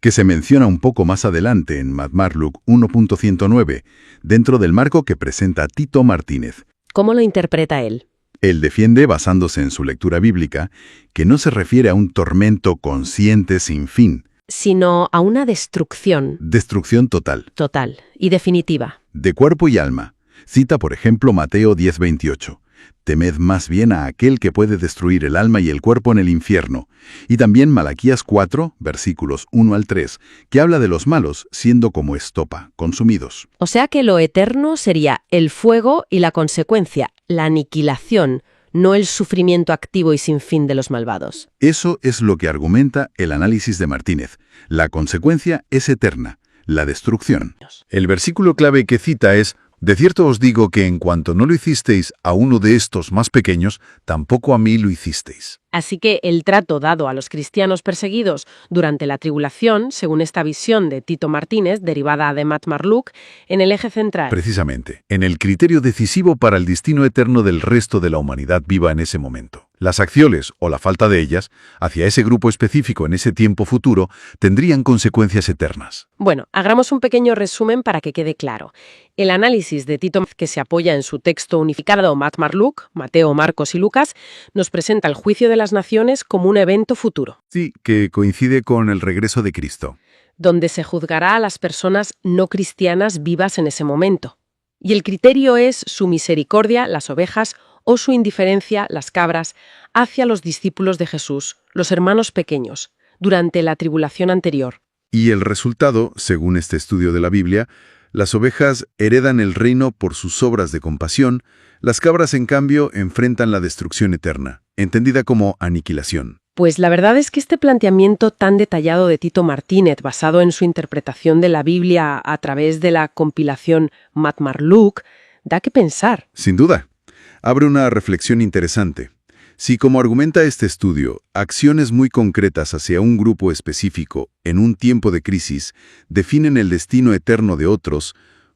que se menciona un poco más adelante en Matt-Marluc 1.109, dentro del marco que presenta Tito Martínez. ¿Cómo lo interpreta él? Él defiende, basándose en su lectura bíblica, que no se refiere a un tormento consciente sin fin, sino a una destrucción. Destrucción total. Total y definitiva. De cuerpo y alma. Cita, por ejemplo, Mateo 10:28. Temed más bien a aquel que puede destruir el alma y el cuerpo en el infierno. Y también Malaquías 4, versículos 1 al 3, que habla de los malos siendo como estopa, consumidos. O sea que lo eterno sería el fuego y la consecuencia, la aniquilación, no el sufrimiento activo y sin fin de los malvados. Eso es lo que argumenta el análisis de Martínez. La consecuencia es eterna, la destrucción. El versículo clave que cita es: de cierto os digo que en cuanto no lo hicisteis a uno de estos más pequeños, tampoco a mí lo hicisteis. Así que el trato dado a los cristianos perseguidos durante la tribulación, según esta visión de Tito Martínez, derivada de Matt-Marluc, en el eje central. Precisamente, en el criterio decisivo para el destino eterno del resto de la humanidad viva en ese momento. Las acciones, o la falta de ellas, hacia ese grupo específico en ese tiempo futuro, tendrían consecuencias eternas. Bueno, hagamos un pequeño resumen para que quede claro. El análisis de Tito, que se apoya en su texto unificado Mat-Marluc, Mateo, Marcos y Lucas, nos presenta el juicio de las naciones como un evento futuro, Sí, que coincide con el regreso de Cristo. donde se juzgará a las personas no cristianas vivas en ese momento. Y el criterio es su misericordia, las ovejas, o su indiferencia, las cabras, hacia los discípulos de Jesús, los hermanos pequeños, durante la tribulación anterior. Y el resultado, según este estudio de la Biblia, las ovejas heredan el reino por sus obras de compasión, las cabras, en cambio, enfrentan la destrucción eterna, entendida como aniquilación. Pues la verdad es que este planteamiento tan detallado de Tito Martínez, basado en su interpretación de la Biblia a través de la compilación Mat-Marluc, da que pensar. Sin duda, abre una reflexión interesante. Si, como argumenta este estudio, acciones muy concretas hacia un grupo específico en un tiempo de crisis definen el destino eterno de otros,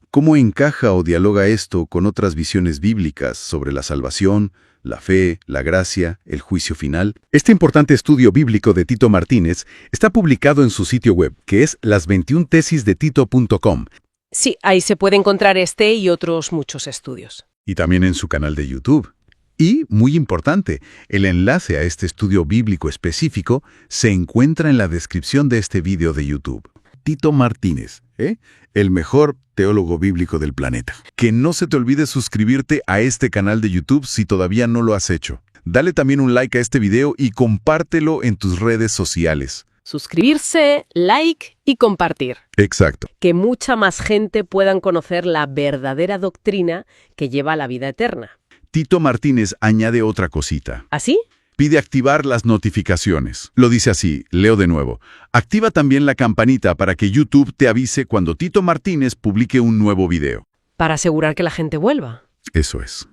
¿cómo encaja o dialoga esto con otras visiones bíblicas sobre la salvación, la fe, la gracia, el juicio final? Este importante estudio bíblico de Tito Martínez está publicado en su sitio web, que es las21tesisdetito.com, Sí, ahí se puede encontrar este y otros muchos estudios. y también en su canal de YouTube. Y, muy importante, el enlace a este estudio bíblico específico se encuentra en la descripción de este video de YouTube. Tito Martínez, el mejor teólogo bíblico del planeta. Que no se te olvide suscribirte a este canal de YouTube si todavía no lo has hecho. Dale también un like a este video y compártelo en tus redes sociales. Suscribirse, like y compartir. Exacto. Que mucha más gente puedan conocer la verdadera doctrina que lleva a la vida eterna. Tito Martínez añade otra cosita. ¿Así? Pide activar las notificaciones. Lo dice así, leo de nuevo. Activa también la campanita para que YouTube te avise cuando Tito Martínez publique un nuevo video. Para asegurar que la gente vuelva. Eso es.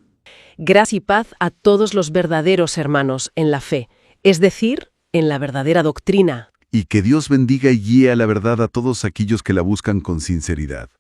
Gracia y paz a todos los verdaderos hermanos en la fe, es decir, en la verdadera doctrina. Y que Dios bendiga y guíe a la verdad a todos aquellos que la buscan con sinceridad.